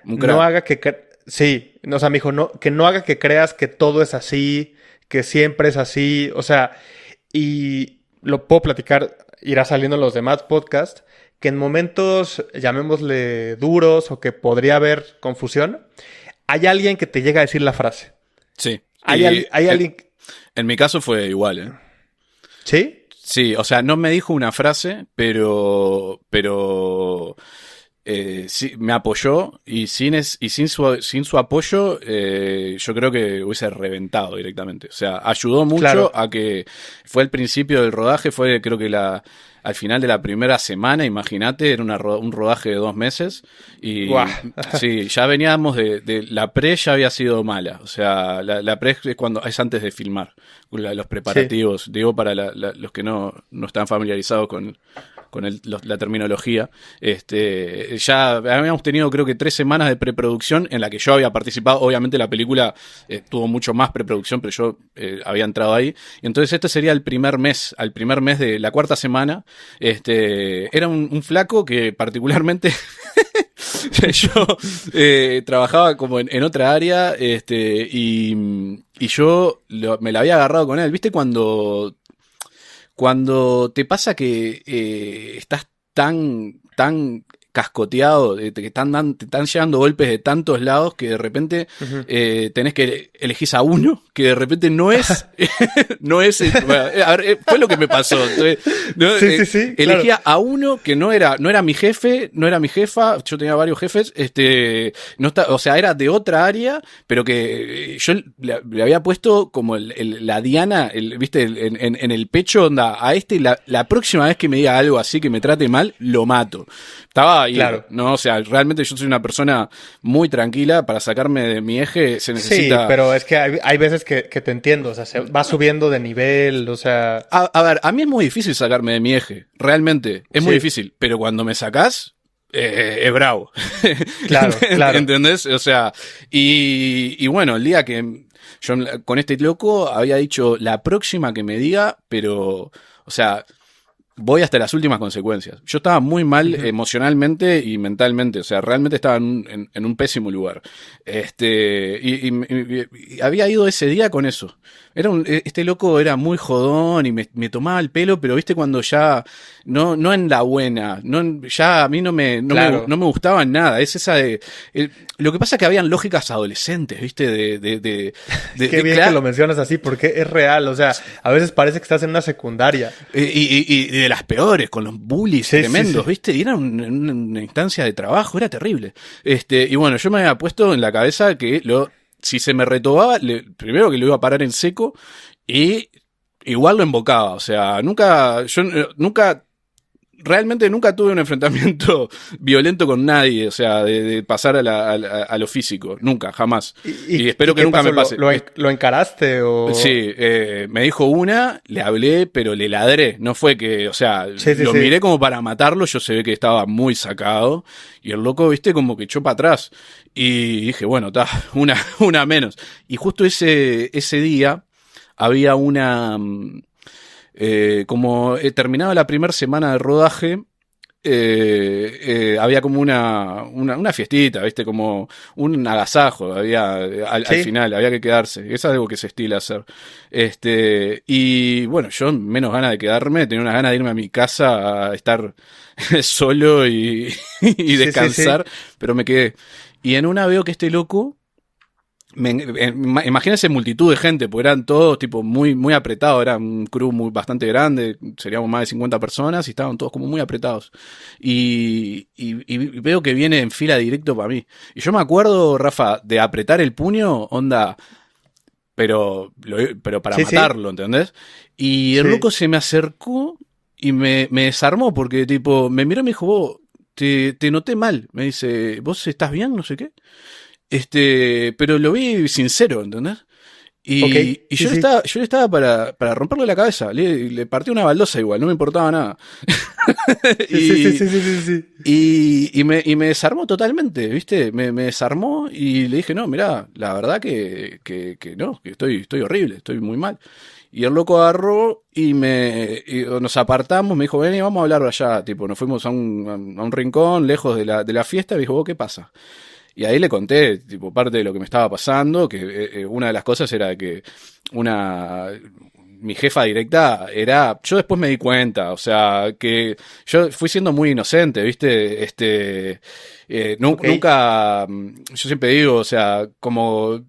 S1: Un
S2: No
S1: crack.
S2: haga que... Sí, o sea, me dijo, no, que no haga que creas que todo es así, que siempre es así. O sea, y lo puedo platicar, irá saliendo en los demás podcasts, que en momentos, llamémosle duros o que podría haber confusión, hay alguien que te llega a decir la frase.
S1: Sí.
S2: Hay,
S1: Y
S2: hay alguien...
S1: en mi caso fue igual, ¿eh?
S2: ¿Sí?
S1: Sí, o sea, no me dijo una frase, pero sí, me apoyó y sin su apoyo yo creo que hubiese reventado directamente. O sea, ayudó mucho
S2: Claro.
S1: a que fue el principio del rodaje, fue creo que al final de la primera semana, imagínate, era un rodaje de 2 meses y
S2: Guau.
S1: sí, ya veníamos de la pre ya había sido mala. O sea, la pre es antes de filmar, los
S2: Sí.
S1: preparativos, digo para los que no están familiarizados con la terminología. Ya habíamos tenido creo que 3 semanas de preproducción en la que yo había participado. Obviamente la película tuvo mucho más preproducción, pero yo había entrado ahí. Y entonces este sería el primer mes, al primer mes de la cuarta semana. Era un flaco que particularmente yo trabajaba como en otra área y yo me la había agarrado con él. ¿Viste cuando te pasa que estás tan cascoteado, que te están llegando golpes de tantos lados que de repente
S2: Ujú.
S1: tenés que elegís a uno que de repente no es, bueno, a ver, fue lo que me pasó. Entonces, ¿no?
S2: Sí, sí, sí,
S1: Elegía
S2: claro.
S1: a uno que no era mi jefe, no era mi jefa, yo tenía varios jefes, no está, o sea, era de otra área, pero que yo le había puesto como la diana, viste, en el pecho, onda, la próxima vez que me diga algo así, que me trate mal, lo mato. Estaba ahí,
S2: Claro.
S1: ¿no? O sea, realmente yo soy una persona muy tranquila, para sacarme de mi eje se
S2: Sí,
S1: necesita...
S2: pero es que hay veces que te entiendo, o sea, se va subiendo de nivel, o sea,
S1: A ver, a mí es muy difícil sacarme de mi eje, realmente, es muy
S2: sí,
S1: difícil, pero cuando me sacás, es bravo.
S2: claro, claro.
S1: ¿Entendés? O sea, y bueno, el día que yo con este loco había dicho la próxima que me diga, pero, o sea, voy hasta las últimas consecuencias. Yo estaba muy mal
S2: Ujú.
S1: emocionalmente y mentalmente, o sea, realmente estaba en un pésimo lugar. Y había ido ese día con eso. Este loco era muy jodón y me tomaba el pelo, pero viste cuando ya, no en la buena, ya a mí
S2: Claro.
S1: no me gustaba nada. Es esa lo que pasa es que habían lógicas adolescentes, viste,
S2: Qué bien que
S1: claro,
S2: lo mencionas así, porque es real, o sea, a veces parece que estás en una secundaria.
S1: y de las peores, con los bullies
S2: Sí, sí,
S1: tremendos,
S2: sí.
S1: ¿viste? Y era una instancia de trabajo, era terrible. Y bueno, yo me había puesto en la cabeza que si se me retobaba, primero que lo iba a parar en seco y igual lo embocaba. O sea, nunca realmente nunca tuve un enfrentamiento violento con nadie, o sea, de pasar a lo físico, nunca, jamás. Y
S2: ¿Y
S1: espero que
S2: qué
S1: nunca
S2: pasó?
S1: me pase.
S2: ¿Lo encaraste
S1: Sí,
S2: o...?
S1: me dijo una, le hablé, pero le ladré. No fue que, o sea,
S2: Sí, sí,
S1: lo
S2: sí.
S1: miré como para matarlo, yo se ve que estaba muy sacado. Y el loco, viste, como que echó para atrás. Y dije, bueno, está, una menos. Y justo ese día había como terminaba la primera semana de rodaje, había como una fiestita, ¿viste? Como un agasajo, al
S2: Sí.
S1: final, había que quedarse. Es algo que se estila hacer. Y bueno, yo menos ganas de quedarme, tenía unas ganas de irme a mi casa a estar solo y
S2: Sí, sí, sí.
S1: descansar, pero me quedé. Y en una veo que este loco imagínense multitud de gente, porque eran todos tipo muy apretados, era un crew bastante grande, seríamos más de 50 personas y estaban todos como muy apretados. Y veo que viene en fila directo para mí. Y yo me acuerdo, Rafa, de apretar el puño, onda, pero para
S2: Sí, sí.
S1: matarlo, ¿entendés? Y el
S2: Sí.
S1: loco se me acercó y me desarmó porque tipo, me miró y me dijo, vos, te noté mal. Me dice, ¿vos estás bien? No sé qué. Pero lo vi sincero, ¿entendés?
S2: Ok,
S1: Y
S2: sí, sí.
S1: yo estaba para romperle la cabeza. Le partí una baldosa igual, no me importaba nada.
S2: Sí, sí, sí,
S1: y,
S2: sí, sí, sí, sí.
S1: y me desarmó totalmente, ¿viste? Me desarmó y le dije, no, mirá, la verdad que no, que estoy horrible, estoy muy mal. Y el loco agarró y nos apartamos, me dijo, vení, vamos a hablar allá. Tipo, nos fuimos a un rincón lejos de la fiesta y me dijo, ¿vos qué pasa? Y ahí le conté, tipo, parte de lo que me estaba pasando, que una de las cosas era que una, mi jefa directa era, yo después me di cuenta, o sea, que yo fui siendo muy inocente, ¿viste?
S2: Ok.
S1: Nunca, yo siempre digo, o sea, como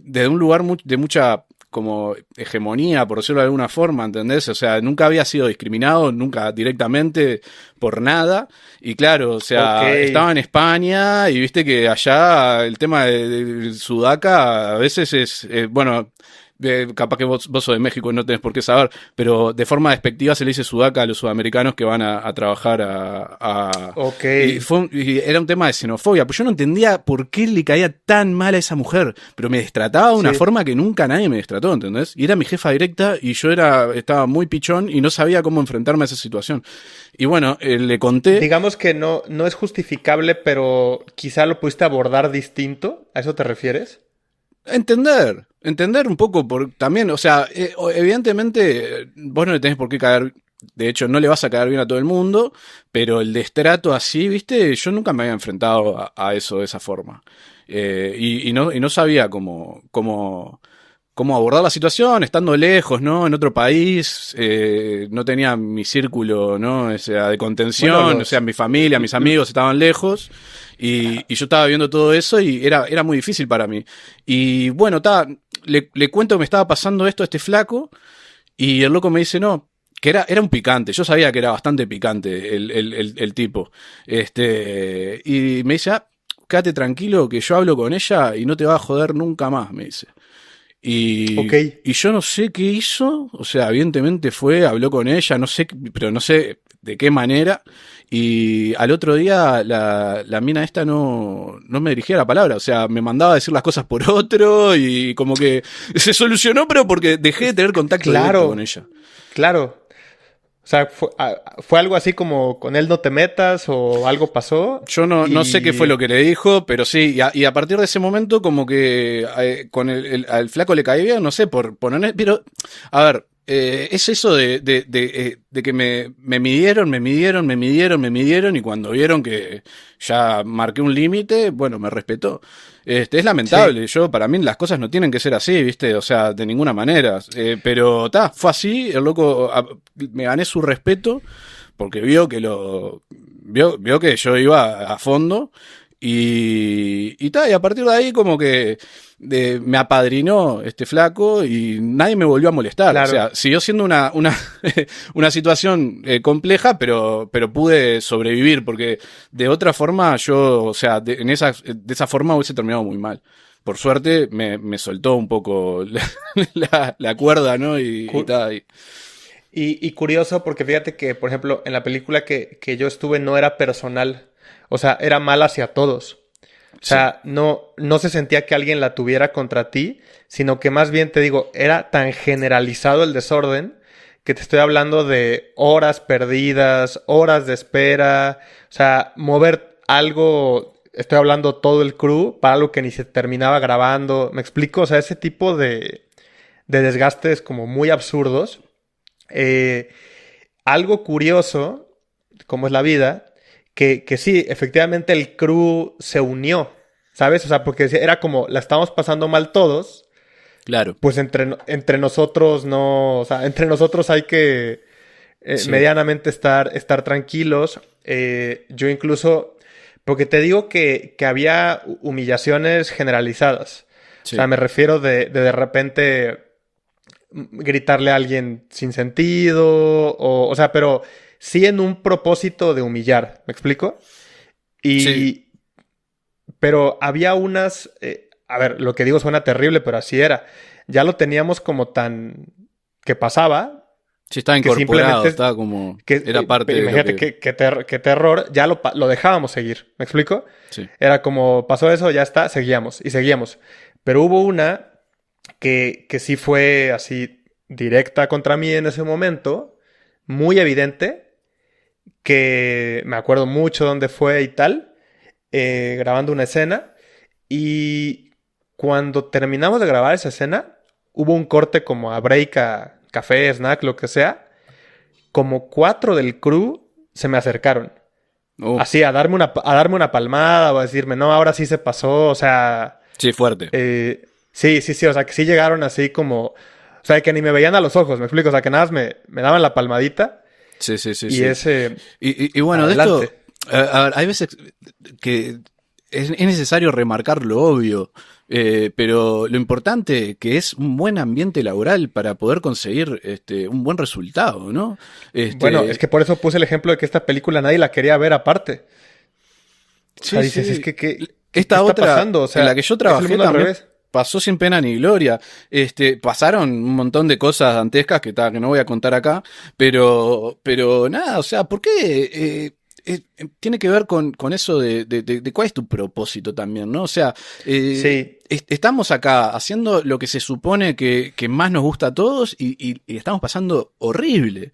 S1: desde un lugar de mucha como hegemonía, por decirlo de alguna forma, ¿entendés? O sea, nunca había sido discriminado, nunca directamente por nada. Y claro, o
S2: Ok.
S1: sea, estaba en España y viste que allá el tema del sudaca a veces es, bueno, capaz que vos sos de México y no tenés por qué saber, pero de forma despectiva se le dice sudaca a los sudamericanos que van a trabajar
S2: Ok.
S1: y era un tema de xenofobia, pues yo no entendía por qué le caía tan mal a esa mujer, pero me destrataba de una
S2: Sí.
S1: forma que nunca nadie me destrató, ¿entendés? Y era mi jefa directa y yo estaba muy pichón y no sabía cómo enfrentarme a esa situación. Y bueno, le conté.
S2: Digamos que no, no es justificable, pero quizá lo pudiste abordar distinto. ¿A eso te refieres?
S1: Entender un poco también, o sea, evidentemente vos no le tenés por qué caer, de hecho no le vas a caer bien a todo el mundo, pero el destrato así, viste, yo nunca me había enfrentado a eso de esa forma. Y no sabía cómo abordar la situación, estando lejos, ¿no? En otro país, no tenía mi círculo, ¿no? O sea, de
S2: Bueno,
S1: contención, o sea, mi familia, mis amigos estaban lejos, y yo estaba viendo todo eso y era muy difícil para mí. Y bueno, le cuento que me estaba pasando esto a este flaco, y el loco me dice, no, que era un picante, yo sabía que era bastante picante el tipo. Y me dice, ah, quédate tranquilo que yo hablo con ella y no te va a joder nunca más, me dice.
S2: ok.
S1: Y yo no sé qué hizo, o sea, evidentemente fue, habló con ella, no sé, pero no sé de qué manera. Y al otro día la mina esta no me dirigía la palabra, o sea, me mandaba a decir las cosas por otro y como que se solucionó, pero porque dejé de tener contacto directo con
S2: Claro,
S1: ella.
S2: claro. O sea, fue algo así como con él no te metas o algo pasó
S1: Yo no sé qué fue
S2: y...
S1: lo que le dijo, pero sí, y a partir de ese momento como que con al flaco le caía bien, no sé, por poner... Pero, a ver, es eso de que me midieron, me midieron y cuando vieron que ya marqué un límite, bueno, me respetó. Es
S2: Sí,
S1: lamentable, para mí las cosas no tienen que ser así, ¿viste? O sea, de ninguna manera. Pero, fue así, el loco, me gané su respeto porque vio que yo iba a fondo y a partir de ahí como que me apadrinó este flaco y nadie me volvió a molestar. O sea,
S2: claro.
S1: siguió siendo una situación compleja, pero pude sobrevivir porque de otra forma yo, o sea, de esa forma hubiese terminado muy mal. Por suerte me soltó un poco la cuerda, ¿no? Y
S2: Cu-
S1: ta, y-
S2: y curioso porque fíjate que, por ejemplo, en la película que yo estuve no era personal. O sea, era mal hacia todos. O
S1: sí,
S2: sea, no, no se sentía que alguien la tuviera contra ti, sino que más bien te digo, era tan generalizado el desorden que te estoy hablando de horas perdidas, horas de espera, o sea, mover algo, estoy hablando todo el crew para algo que ni se terminaba grabando, ¿me explico? O sea, ese tipo de desgastes como muy absurdos. Eh, Algo curioso, como es la vida, que sí, efectivamente el crew se unió, ¿sabes? O sea, porque era como, la estamos pasando mal todos,
S1: claro,
S2: pues entre nosotros no, o sea, entre nosotros hay que
S1: sí,
S2: medianamente estar tranquilos. Yo incluso, porque te digo que había humillaciones generalizadas. O sea,
S1: sí.
S2: me refiero de repente gritarle a alguien sin sentido, o sea, pero sí en un propósito de humillar, ¿me explico?
S1: Sí,
S2: Y, pero había unas, a ver, lo que digo suena terrible, pero así era. Ya lo teníamos como tan que pasaba,
S1: sí estaba
S2: que
S1: incorporado,
S2: simplemente,
S1: estaba como,
S2: que,
S1: era parte de lo
S2: imagínate
S1: que,
S2: que terror, ya lo dejábamos seguir, ¿me explico?
S1: sí,
S2: Era como, pasó eso, ya está, seguíamos y seguíamos. Pero hubo una que sí fue así directa contra mí en ese momento, muy evidente, que me acuerdo mucho dónde fue y tal, grabando una escena, y cuando terminamos de grabar esa escena, hubo un corte como a break, a café, snack, lo que sea, como 4 del crew se me acercaron. Así, a darme una palmada o a decirme, no, ahora sí se pasó, o sea...
S1: Sí, fuerte.
S2: Sí, o sea, que sí llegaron así como... O sea, que ni me veían a los ojos, me explico, o sea, que nada más me daban la palmadita.
S1: Sí.
S2: Y ese...
S1: Y bueno,
S2: adelante.
S1: de esto, a ver, hay veces que es necesario remarcar lo obvio, pero lo importante que es un buen ambiente laboral para poder conseguir un buen resultado, ¿no?
S2: Bueno, es que por eso puse el ejemplo de que esta película nadie la quería ver aparte. O sea,
S1: Sí,
S2: dices,
S1: sí.
S2: es que ¿qué
S1: Esta
S2: está
S1: otra,
S2: pasando? O sea,
S1: en la que yo
S2: es el
S1: trabajé
S2: mundo al
S1: también
S2: revés.
S1: pasó sin pena ni gloria. Pasaron un montón de cosas dantescas que no voy a contar acá, pero nada, o sea, ¿por qué? Tiene que ver con eso de cuál es tu propósito también, ¿no? O sea,
S2: Sí.
S1: estamos acá haciendo lo que se supone que más nos gusta a todos y estamos pasando horrible.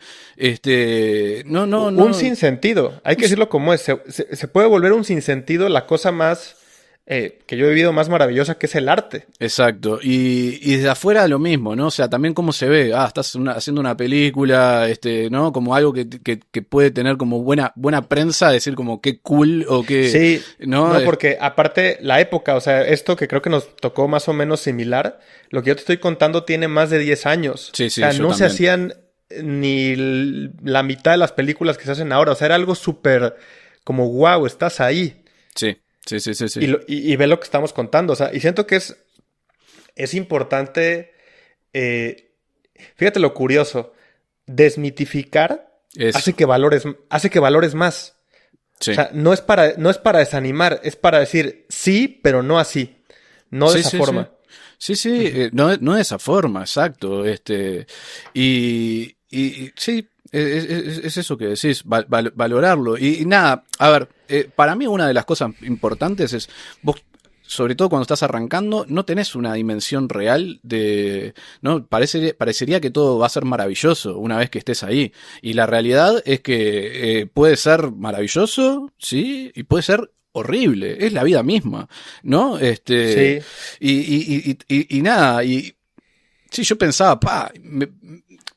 S1: No.
S2: Un sinsentido. Hay que decirlo como es. Se puede volver un sinsentido la cosa más... que yo he vivido más maravillosa, que es el arte.
S1: Exacto, y desde afuera lo mismo, ¿no? O sea, también cómo se ve, estás haciendo una película, ¿no? Como algo que puede tener como buena prensa, decir como qué cool o qué,
S2: Sí,
S1: ¿no?
S2: no, porque aparte la época, o sea, esto que creo que nos tocó más o menos similar, lo que yo te estoy contando tiene más de 10 años.
S1: Sí,
S2: O sea,
S1: yo
S2: no se
S1: también.
S2: hacían ni la mitad de las películas que se hacen ahora. O sea, era algo súper como, wow, estás ahí.
S1: Sí.
S2: Y ve lo que estamos contando. O sea, y siento que es importante, fíjate lo curioso, desmitificar
S1: Eso,
S2: hace que valores más. O
S1: sí.
S2: sea, no es para desanimar, es para decir sí, pero no así. No de esa forma.
S1: Sí, no de esa forma, exacto. Y sí, es eso que decís, valorarlo. Y nada, a ver, para mí una de las cosas importantes es, vos, sobre todo cuando estás arrancando, no tenés una dimensión real ¿no? Parecería que todo va a ser maravilloso una vez que estés ahí. Y la realidad es que puede ser maravilloso, sí, y puede ser horrible, es la vida misma, ¿no?
S2: Sí,
S1: Y nada, y sí, yo pensaba,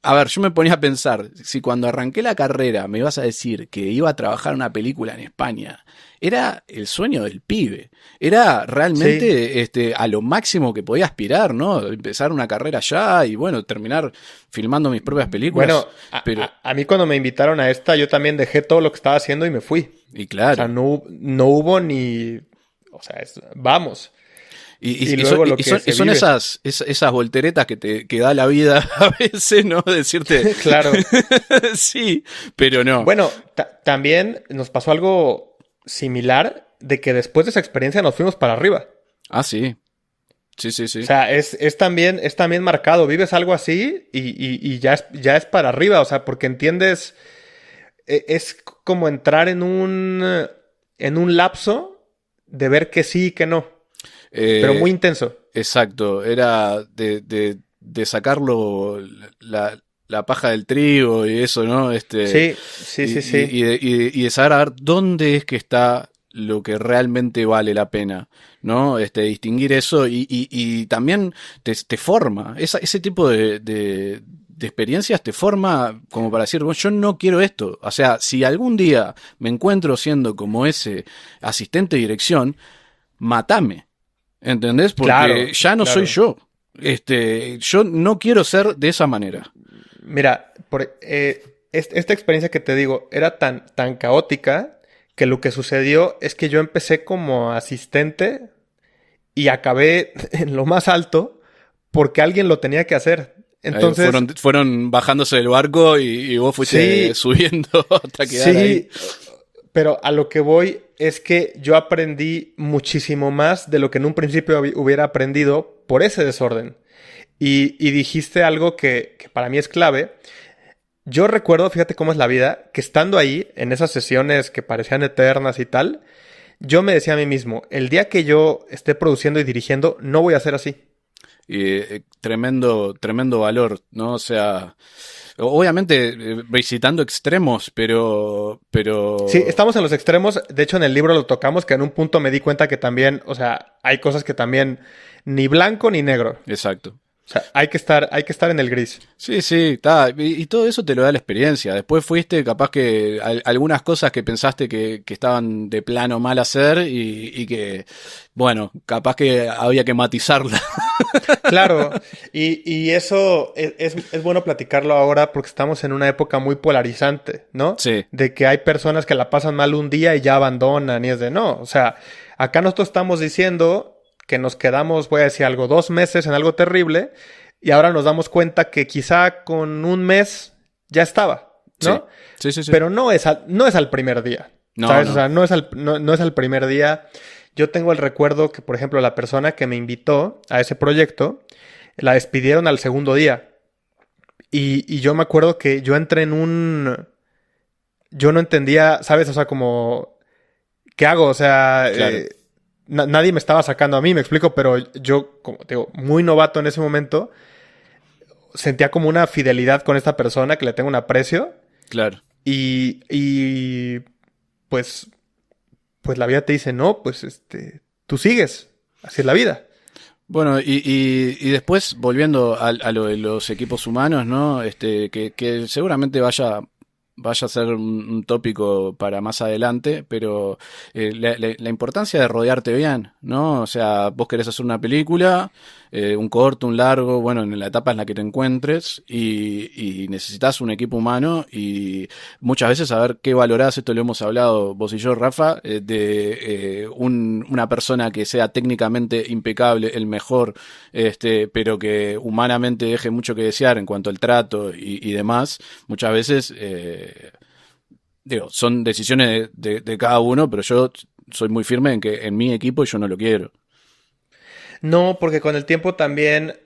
S1: a ver, yo me ponía a pensar, si cuando arranqué la carrera me ibas a decir que iba a trabajar una película en España, era el sueño del pibe, era
S2: sí.
S1: realmente a lo máximo que podía aspirar, ¿no? Empezar una carrera allá y bueno, terminar filmando mis propias películas,
S2: Bueno,
S1: pero,
S2: a mí cuando me invitaron a esta, yo también dejé todo lo que estaba haciendo y me fui.
S1: y
S2: O sea,
S1: claro.
S2: no hubo ni... O sea, vamos. Y
S1: Y son,
S2: luego lo que
S1: y
S2: se
S1: son
S2: vive.
S1: esas volteretas que da la vida a veces, ¿no? Decirte,
S2: Claro.
S1: sí, pero no.
S2: Bueno, también nos pasó algo similar de que después de esa experiencia nos fuimos para arriba.
S1: Ah, sí.
S2: O
S1: Sí.
S2: sea, es también marcado. Vives algo así y ya es para arriba. O sea, porque entiendes, es como entrar en un lapso de ver que sí y que no. Pero muy
S1: Eh,
S2: intenso.
S1: exacto. Era de sacarlo la paja del trigo y eso, ¿no?
S2: Sí.
S1: Y de saber a ver dónde es que está lo que realmente vale la pena, ¿no? Distinguir eso y también te forma. Ese tipo de experiencias te forma como para decir, bueno, yo no quiero esto. O sea, si algún día me encuentro siendo como ese asistente de dirección, matame. ¿Entendés? Porque
S2: Claro,
S1: ya no soy
S2: claro.
S1: yo. Yo no quiero ser de esa manera.
S2: Mira, esta experiencia que te digo era tan caótica que lo que sucedió es que yo empecé como asistente y acabé en lo más alto porque alguien lo tenía que hacer. Entonces,
S1: Fueron bajándose del barco y vos fuiste
S2: sí,
S1: subiendo hasta quedar ahí.
S2: sí, pero a lo que voy es que yo aprendí muchísimo más de lo que en un principio hubiera aprendido por ese desorden. Y dijiste algo que para mí es clave. Yo recuerdo, fíjate cómo es la vida, que estando ahí, en esas sesiones que parecían eternas y tal, yo me decía a mí mismo, el día que yo esté produciendo y dirigiendo, no voy a ser así.
S1: tremendo valor, ¿no? O sea, obviamente visitando extremos,
S2: Sí,
S1: pero,
S2: estamos en los extremos. De hecho, en el libro lo tocamos, que en un punto me di cuenta que también, o sea, hay cosas que también ni blanco ni negro.
S1: exacto.
S2: O sea, hay que estar en el gris.
S1: Sí, sí, está. Y todo eso te lo da la experiencia. Después fuiste, capaz que algunas cosas que pensaste que estaban de plano mal hacer y que, bueno, capaz que había que matizarla.
S2: Claro, y eso es bueno platicarlo ahora porque estamos en una época muy polarizante, ¿no?
S1: Sí,
S2: De que hay personas que la pasan mal un día y ya abandonan y es de no. O sea, acá nosotros estamos diciendo que nos quedamos, voy a decir algo, 2 meses en algo terrible y ahora nos damos cuenta que quizá con un mes ya estaba,
S1: sí,
S2: ¿no?
S1: sí, sí, sí.
S2: Pero no es al primer día,
S1: No,
S2: ¿sabes? O
S1: no,
S2: sea, no es al primer día. Yo tengo el recuerdo que, por ejemplo, la persona que me invitó a ese proyecto, la despidieron al segundo día. Y yo me acuerdo que yo entré en un... Yo no entendía, ¿sabes? O sea, como... ¿Qué hago? O sea,
S1: claro.
S2: nadie me estaba sacando a mí, me explico, pero yo, como te digo, muy novato en ese momento, sentía como una fidelidad con esta persona que le tengo un aprecio.
S1: Claro.
S2: Y pues pues la vida te dice, no, pues tú sigues, así es la vida.
S1: Bueno, y después, volviendo a lo de los equipos humanos, ¿no? Que seguramente vaya a ser un tópico para más adelante, pero la importancia de rodearte bien, ¿no? O sea, vos querés hacer una película, un corto, un largo, bueno, en la etapa en la que te encuentres, y necesitas un equipo humano, y muchas veces saber qué valorás, esto lo hemos hablado vos y yo, Rafa, una persona que sea técnicamente impecable, el mejor, pero que humanamente deje mucho que desear en cuanto al trato y demás, muchas veces, digo, son decisiones de cada uno, pero yo soy muy firme en que en mi equipo yo no lo quiero.
S2: No, porque con el tiempo también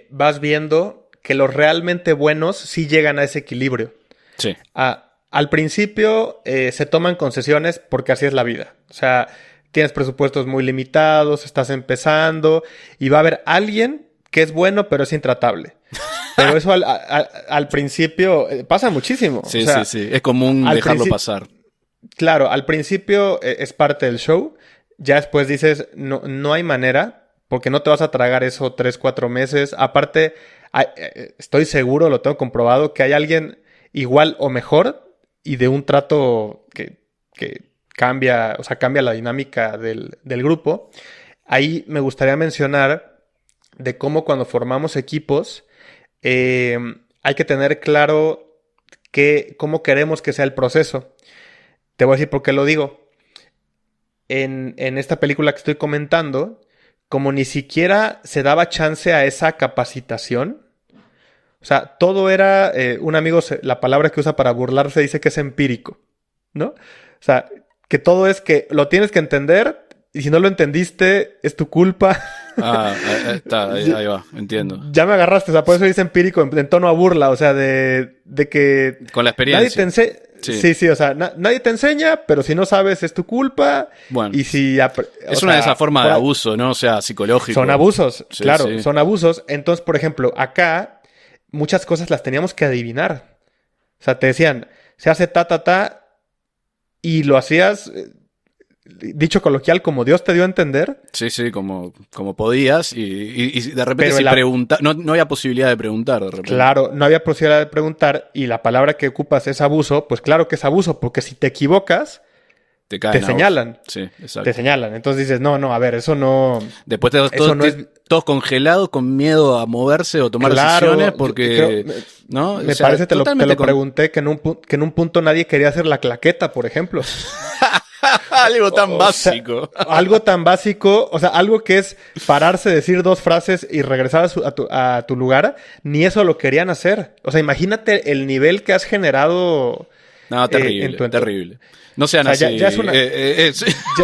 S2: vas viendo que los realmente buenos sí llegan a ese equilibrio.
S1: Sí,
S2: Al principio se toman concesiones porque así es la vida. O sea, tienes presupuestos muy limitados, estás empezando y va a haber alguien que es bueno pero es intratable. Pero eso al principio pasa muchísimo. O
S1: sí, sí,
S2: sea,
S1: sí. Es común
S2: al
S1: dejarlo
S2: principio...
S1: pasar.
S2: Claro, al principio es parte del show. Ya después dices, no, no hay manera, porque no te vas a tragar eso 3, 4 meses. Aparte, estoy seguro, lo tengo comprobado, que hay alguien igual o mejor y de un trato que cambia, o sea, cambia la dinámica del grupo. Ahí me gustaría mencionar de cómo cuando formamos equipos eh, hay que tener claro cómo queremos que sea el proceso. Te voy a decir por qué lo digo. En esta película que estoy comentando, como ni siquiera se daba chance a esa capacitación, o sea, todo era, un amigo, la palabra que usa para burlarse dice que es empírico, ¿no? O sea, que todo es que lo tienes que entender y si no lo entendiste es tu culpa.
S1: Ah, está, ahí va, entiendo.
S2: Ya me agarraste, o sea, por eso dice empírico en tono a burla, o sea, de que
S1: Con la
S2: nadie te
S1: experiencia.
S2: enseña.
S1: Sí.
S2: Sí, sí, o sea, nadie te enseña, pero si no sabes es tu culpa.
S1: Bueno,
S2: Y si...
S1: es
S2: o
S1: una de
S2: sea,
S1: esas formas de abuso, ¿no? O sea, psicológico.
S2: son abusos,
S1: Sí,
S2: claro,
S1: sí.
S2: son abusos. Entonces, por ejemplo, acá muchas cosas las teníamos que adivinar. O sea, te decían, se hace ta, ta, ta, y lo hacías, dicho coloquial, como Dios te dio a entender,
S1: Sí, sí, como podías. Y de repente
S2: pero
S1: si pregunta, no había posibilidad de preguntar de repente.
S2: claro, no había posibilidad de preguntar, y la palabra que ocupas es abuso, pues claro que es abuso, porque si te equivocas,
S1: Te caen
S2: te
S1: a vos.
S2: señalan.
S1: Sí, exacto.
S2: Te señalan. Entonces dices, no, no, a ver, eso no.
S1: Después
S2: Eso no es.
S1: todos congelados con miedo a moverse o tomar
S2: Claro,
S1: decisiones
S2: yo
S1: porque,
S2: creo,
S1: ¿no? O
S2: me
S1: sea,
S2: parece, te lo
S1: totalmente
S2: pregunté, que que en un punto nadie quería hacer la claqueta, por ejemplo.
S1: algo tan
S2: O sea,
S1: básico.
S2: algo tan básico, o sea, algo que es pararse, decir dos frases y regresar a tu lugar, ni eso lo querían hacer. O sea, imagínate el nivel que has generado
S1: No,
S2: en
S1: terrible,
S2: tu entorno.
S1: terrible. No sean
S2: O sea,
S1: así.
S2: ya es una.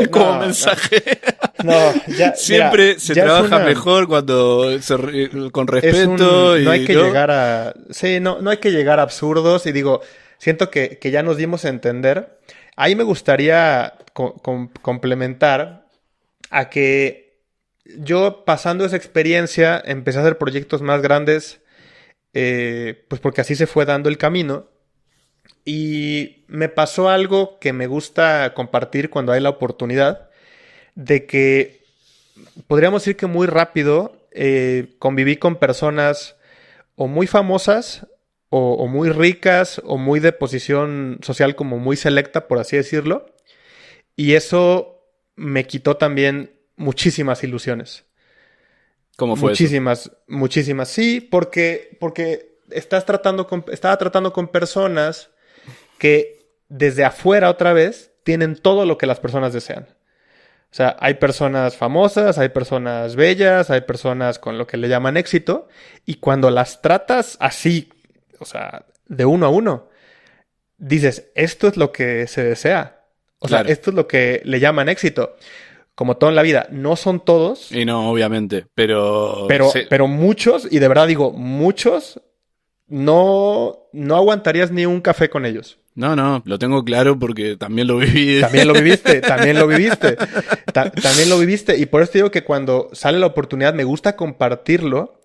S1: Como
S2: No,
S1: mensaje.
S2: no, ya.
S1: Siempre
S2: Mira,
S1: se
S2: ya es
S1: trabaja
S2: una.
S1: mejor cuando con
S2: Es
S1: respeto
S2: no hay
S1: y
S2: que
S1: ¿no?
S2: llegar a... Sí, no, no hay que llegar a absurdos y digo, siento que ya nos dimos a entender. Ahí me gustaría complementar a que yo pasando esa experiencia empecé a hacer proyectos más grandes, pues porque así se fue dando el camino. Y me pasó algo que me gusta compartir cuando hay la oportunidad, de que podríamos decir que muy rápido conviví con personas o muy famosas o muy ricas o muy de posición social como muy selecta, por así decirlo. Y eso me quitó también muchísimas ilusiones.
S1: ¿Cómo fue eso?
S2: Muchísimas, muchísimas. Sí, porque estaba tratando con personas que desde afuera otra vez tienen todo lo que las personas desean. O sea, hay personas famosas, hay personas bellas, hay personas con lo que le llaman éxito, y cuando las tratas así, o sea, de uno a uno, dices, esto es lo que se desea. O
S1: Claro.
S2: sea, esto es lo que le llaman éxito. Como todo en la vida, no son todos,
S1: Y no, obviamente, pero...
S2: pero muchos, y de verdad digo, muchos, no aguantarías ni un café con ellos.
S1: No, lo tengo claro porque también lo viví.
S2: También lo viviste, también lo viviste. También lo viviste. Y por eso te digo que cuando sale la oportunidad me gusta compartirlo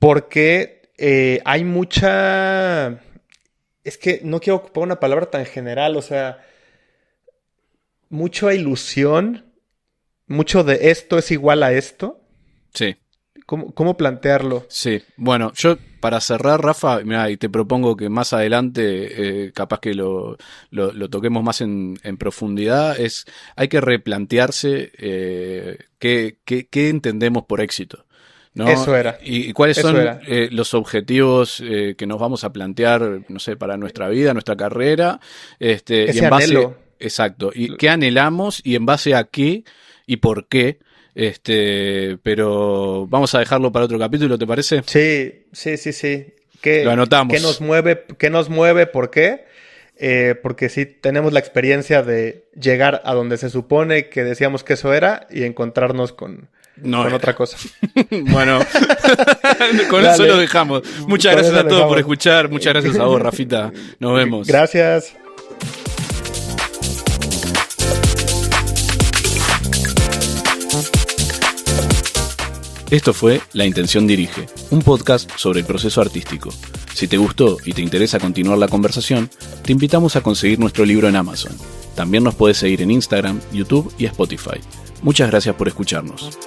S2: porque hay mucha... Es que no quiero ocupar una palabra tan general, o sea, mucha ilusión, mucho de esto es igual a esto.
S1: Sí,
S2: ¿Cómo plantearlo?
S1: sí. Bueno, yo para cerrar, Rafa, mirá, y te propongo que más adelante, capaz que lo toquemos más en profundidad, hay que replantearse qué entendemos por éxito, ¿no?
S2: Eso era.
S1: Y cuáles
S2: Eso
S1: son
S2: era.
S1: los objetivos que nos vamos a plantear, no sé, para nuestra vida, nuestra carrera, y
S2: Ese
S1: en base,
S2: anhelo.
S1: exacto, y qué anhelamos y en base a qué y por qué. Pero vamos a dejarlo para otro capítulo, ¿te parece?
S2: Sí.
S1: Lo anotamos.
S2: ¿Qué nos mueve? ¿Por qué? Porque sí tenemos la experiencia de llegar a donde se supone que decíamos que eso era y encontrarnos con otra cosa.
S1: Bueno, con
S2: Dale.
S1: eso lo dejamos. Muchas
S2: Con
S1: gracias
S2: eso
S1: a
S2: lo
S1: todos por
S2: dejamos.
S1: escuchar. Muchas gracias a vos, Rafita. Nos vemos.
S2: Gracias.
S1: Esto fue La Intención Dirige, un podcast sobre el proceso artístico. Si te gustó y te interesa continuar la conversación, te invitamos a conseguir nuestro libro en Amazon. También nos puedes seguir en Instagram, YouTube y Spotify. Muchas gracias por escucharnos.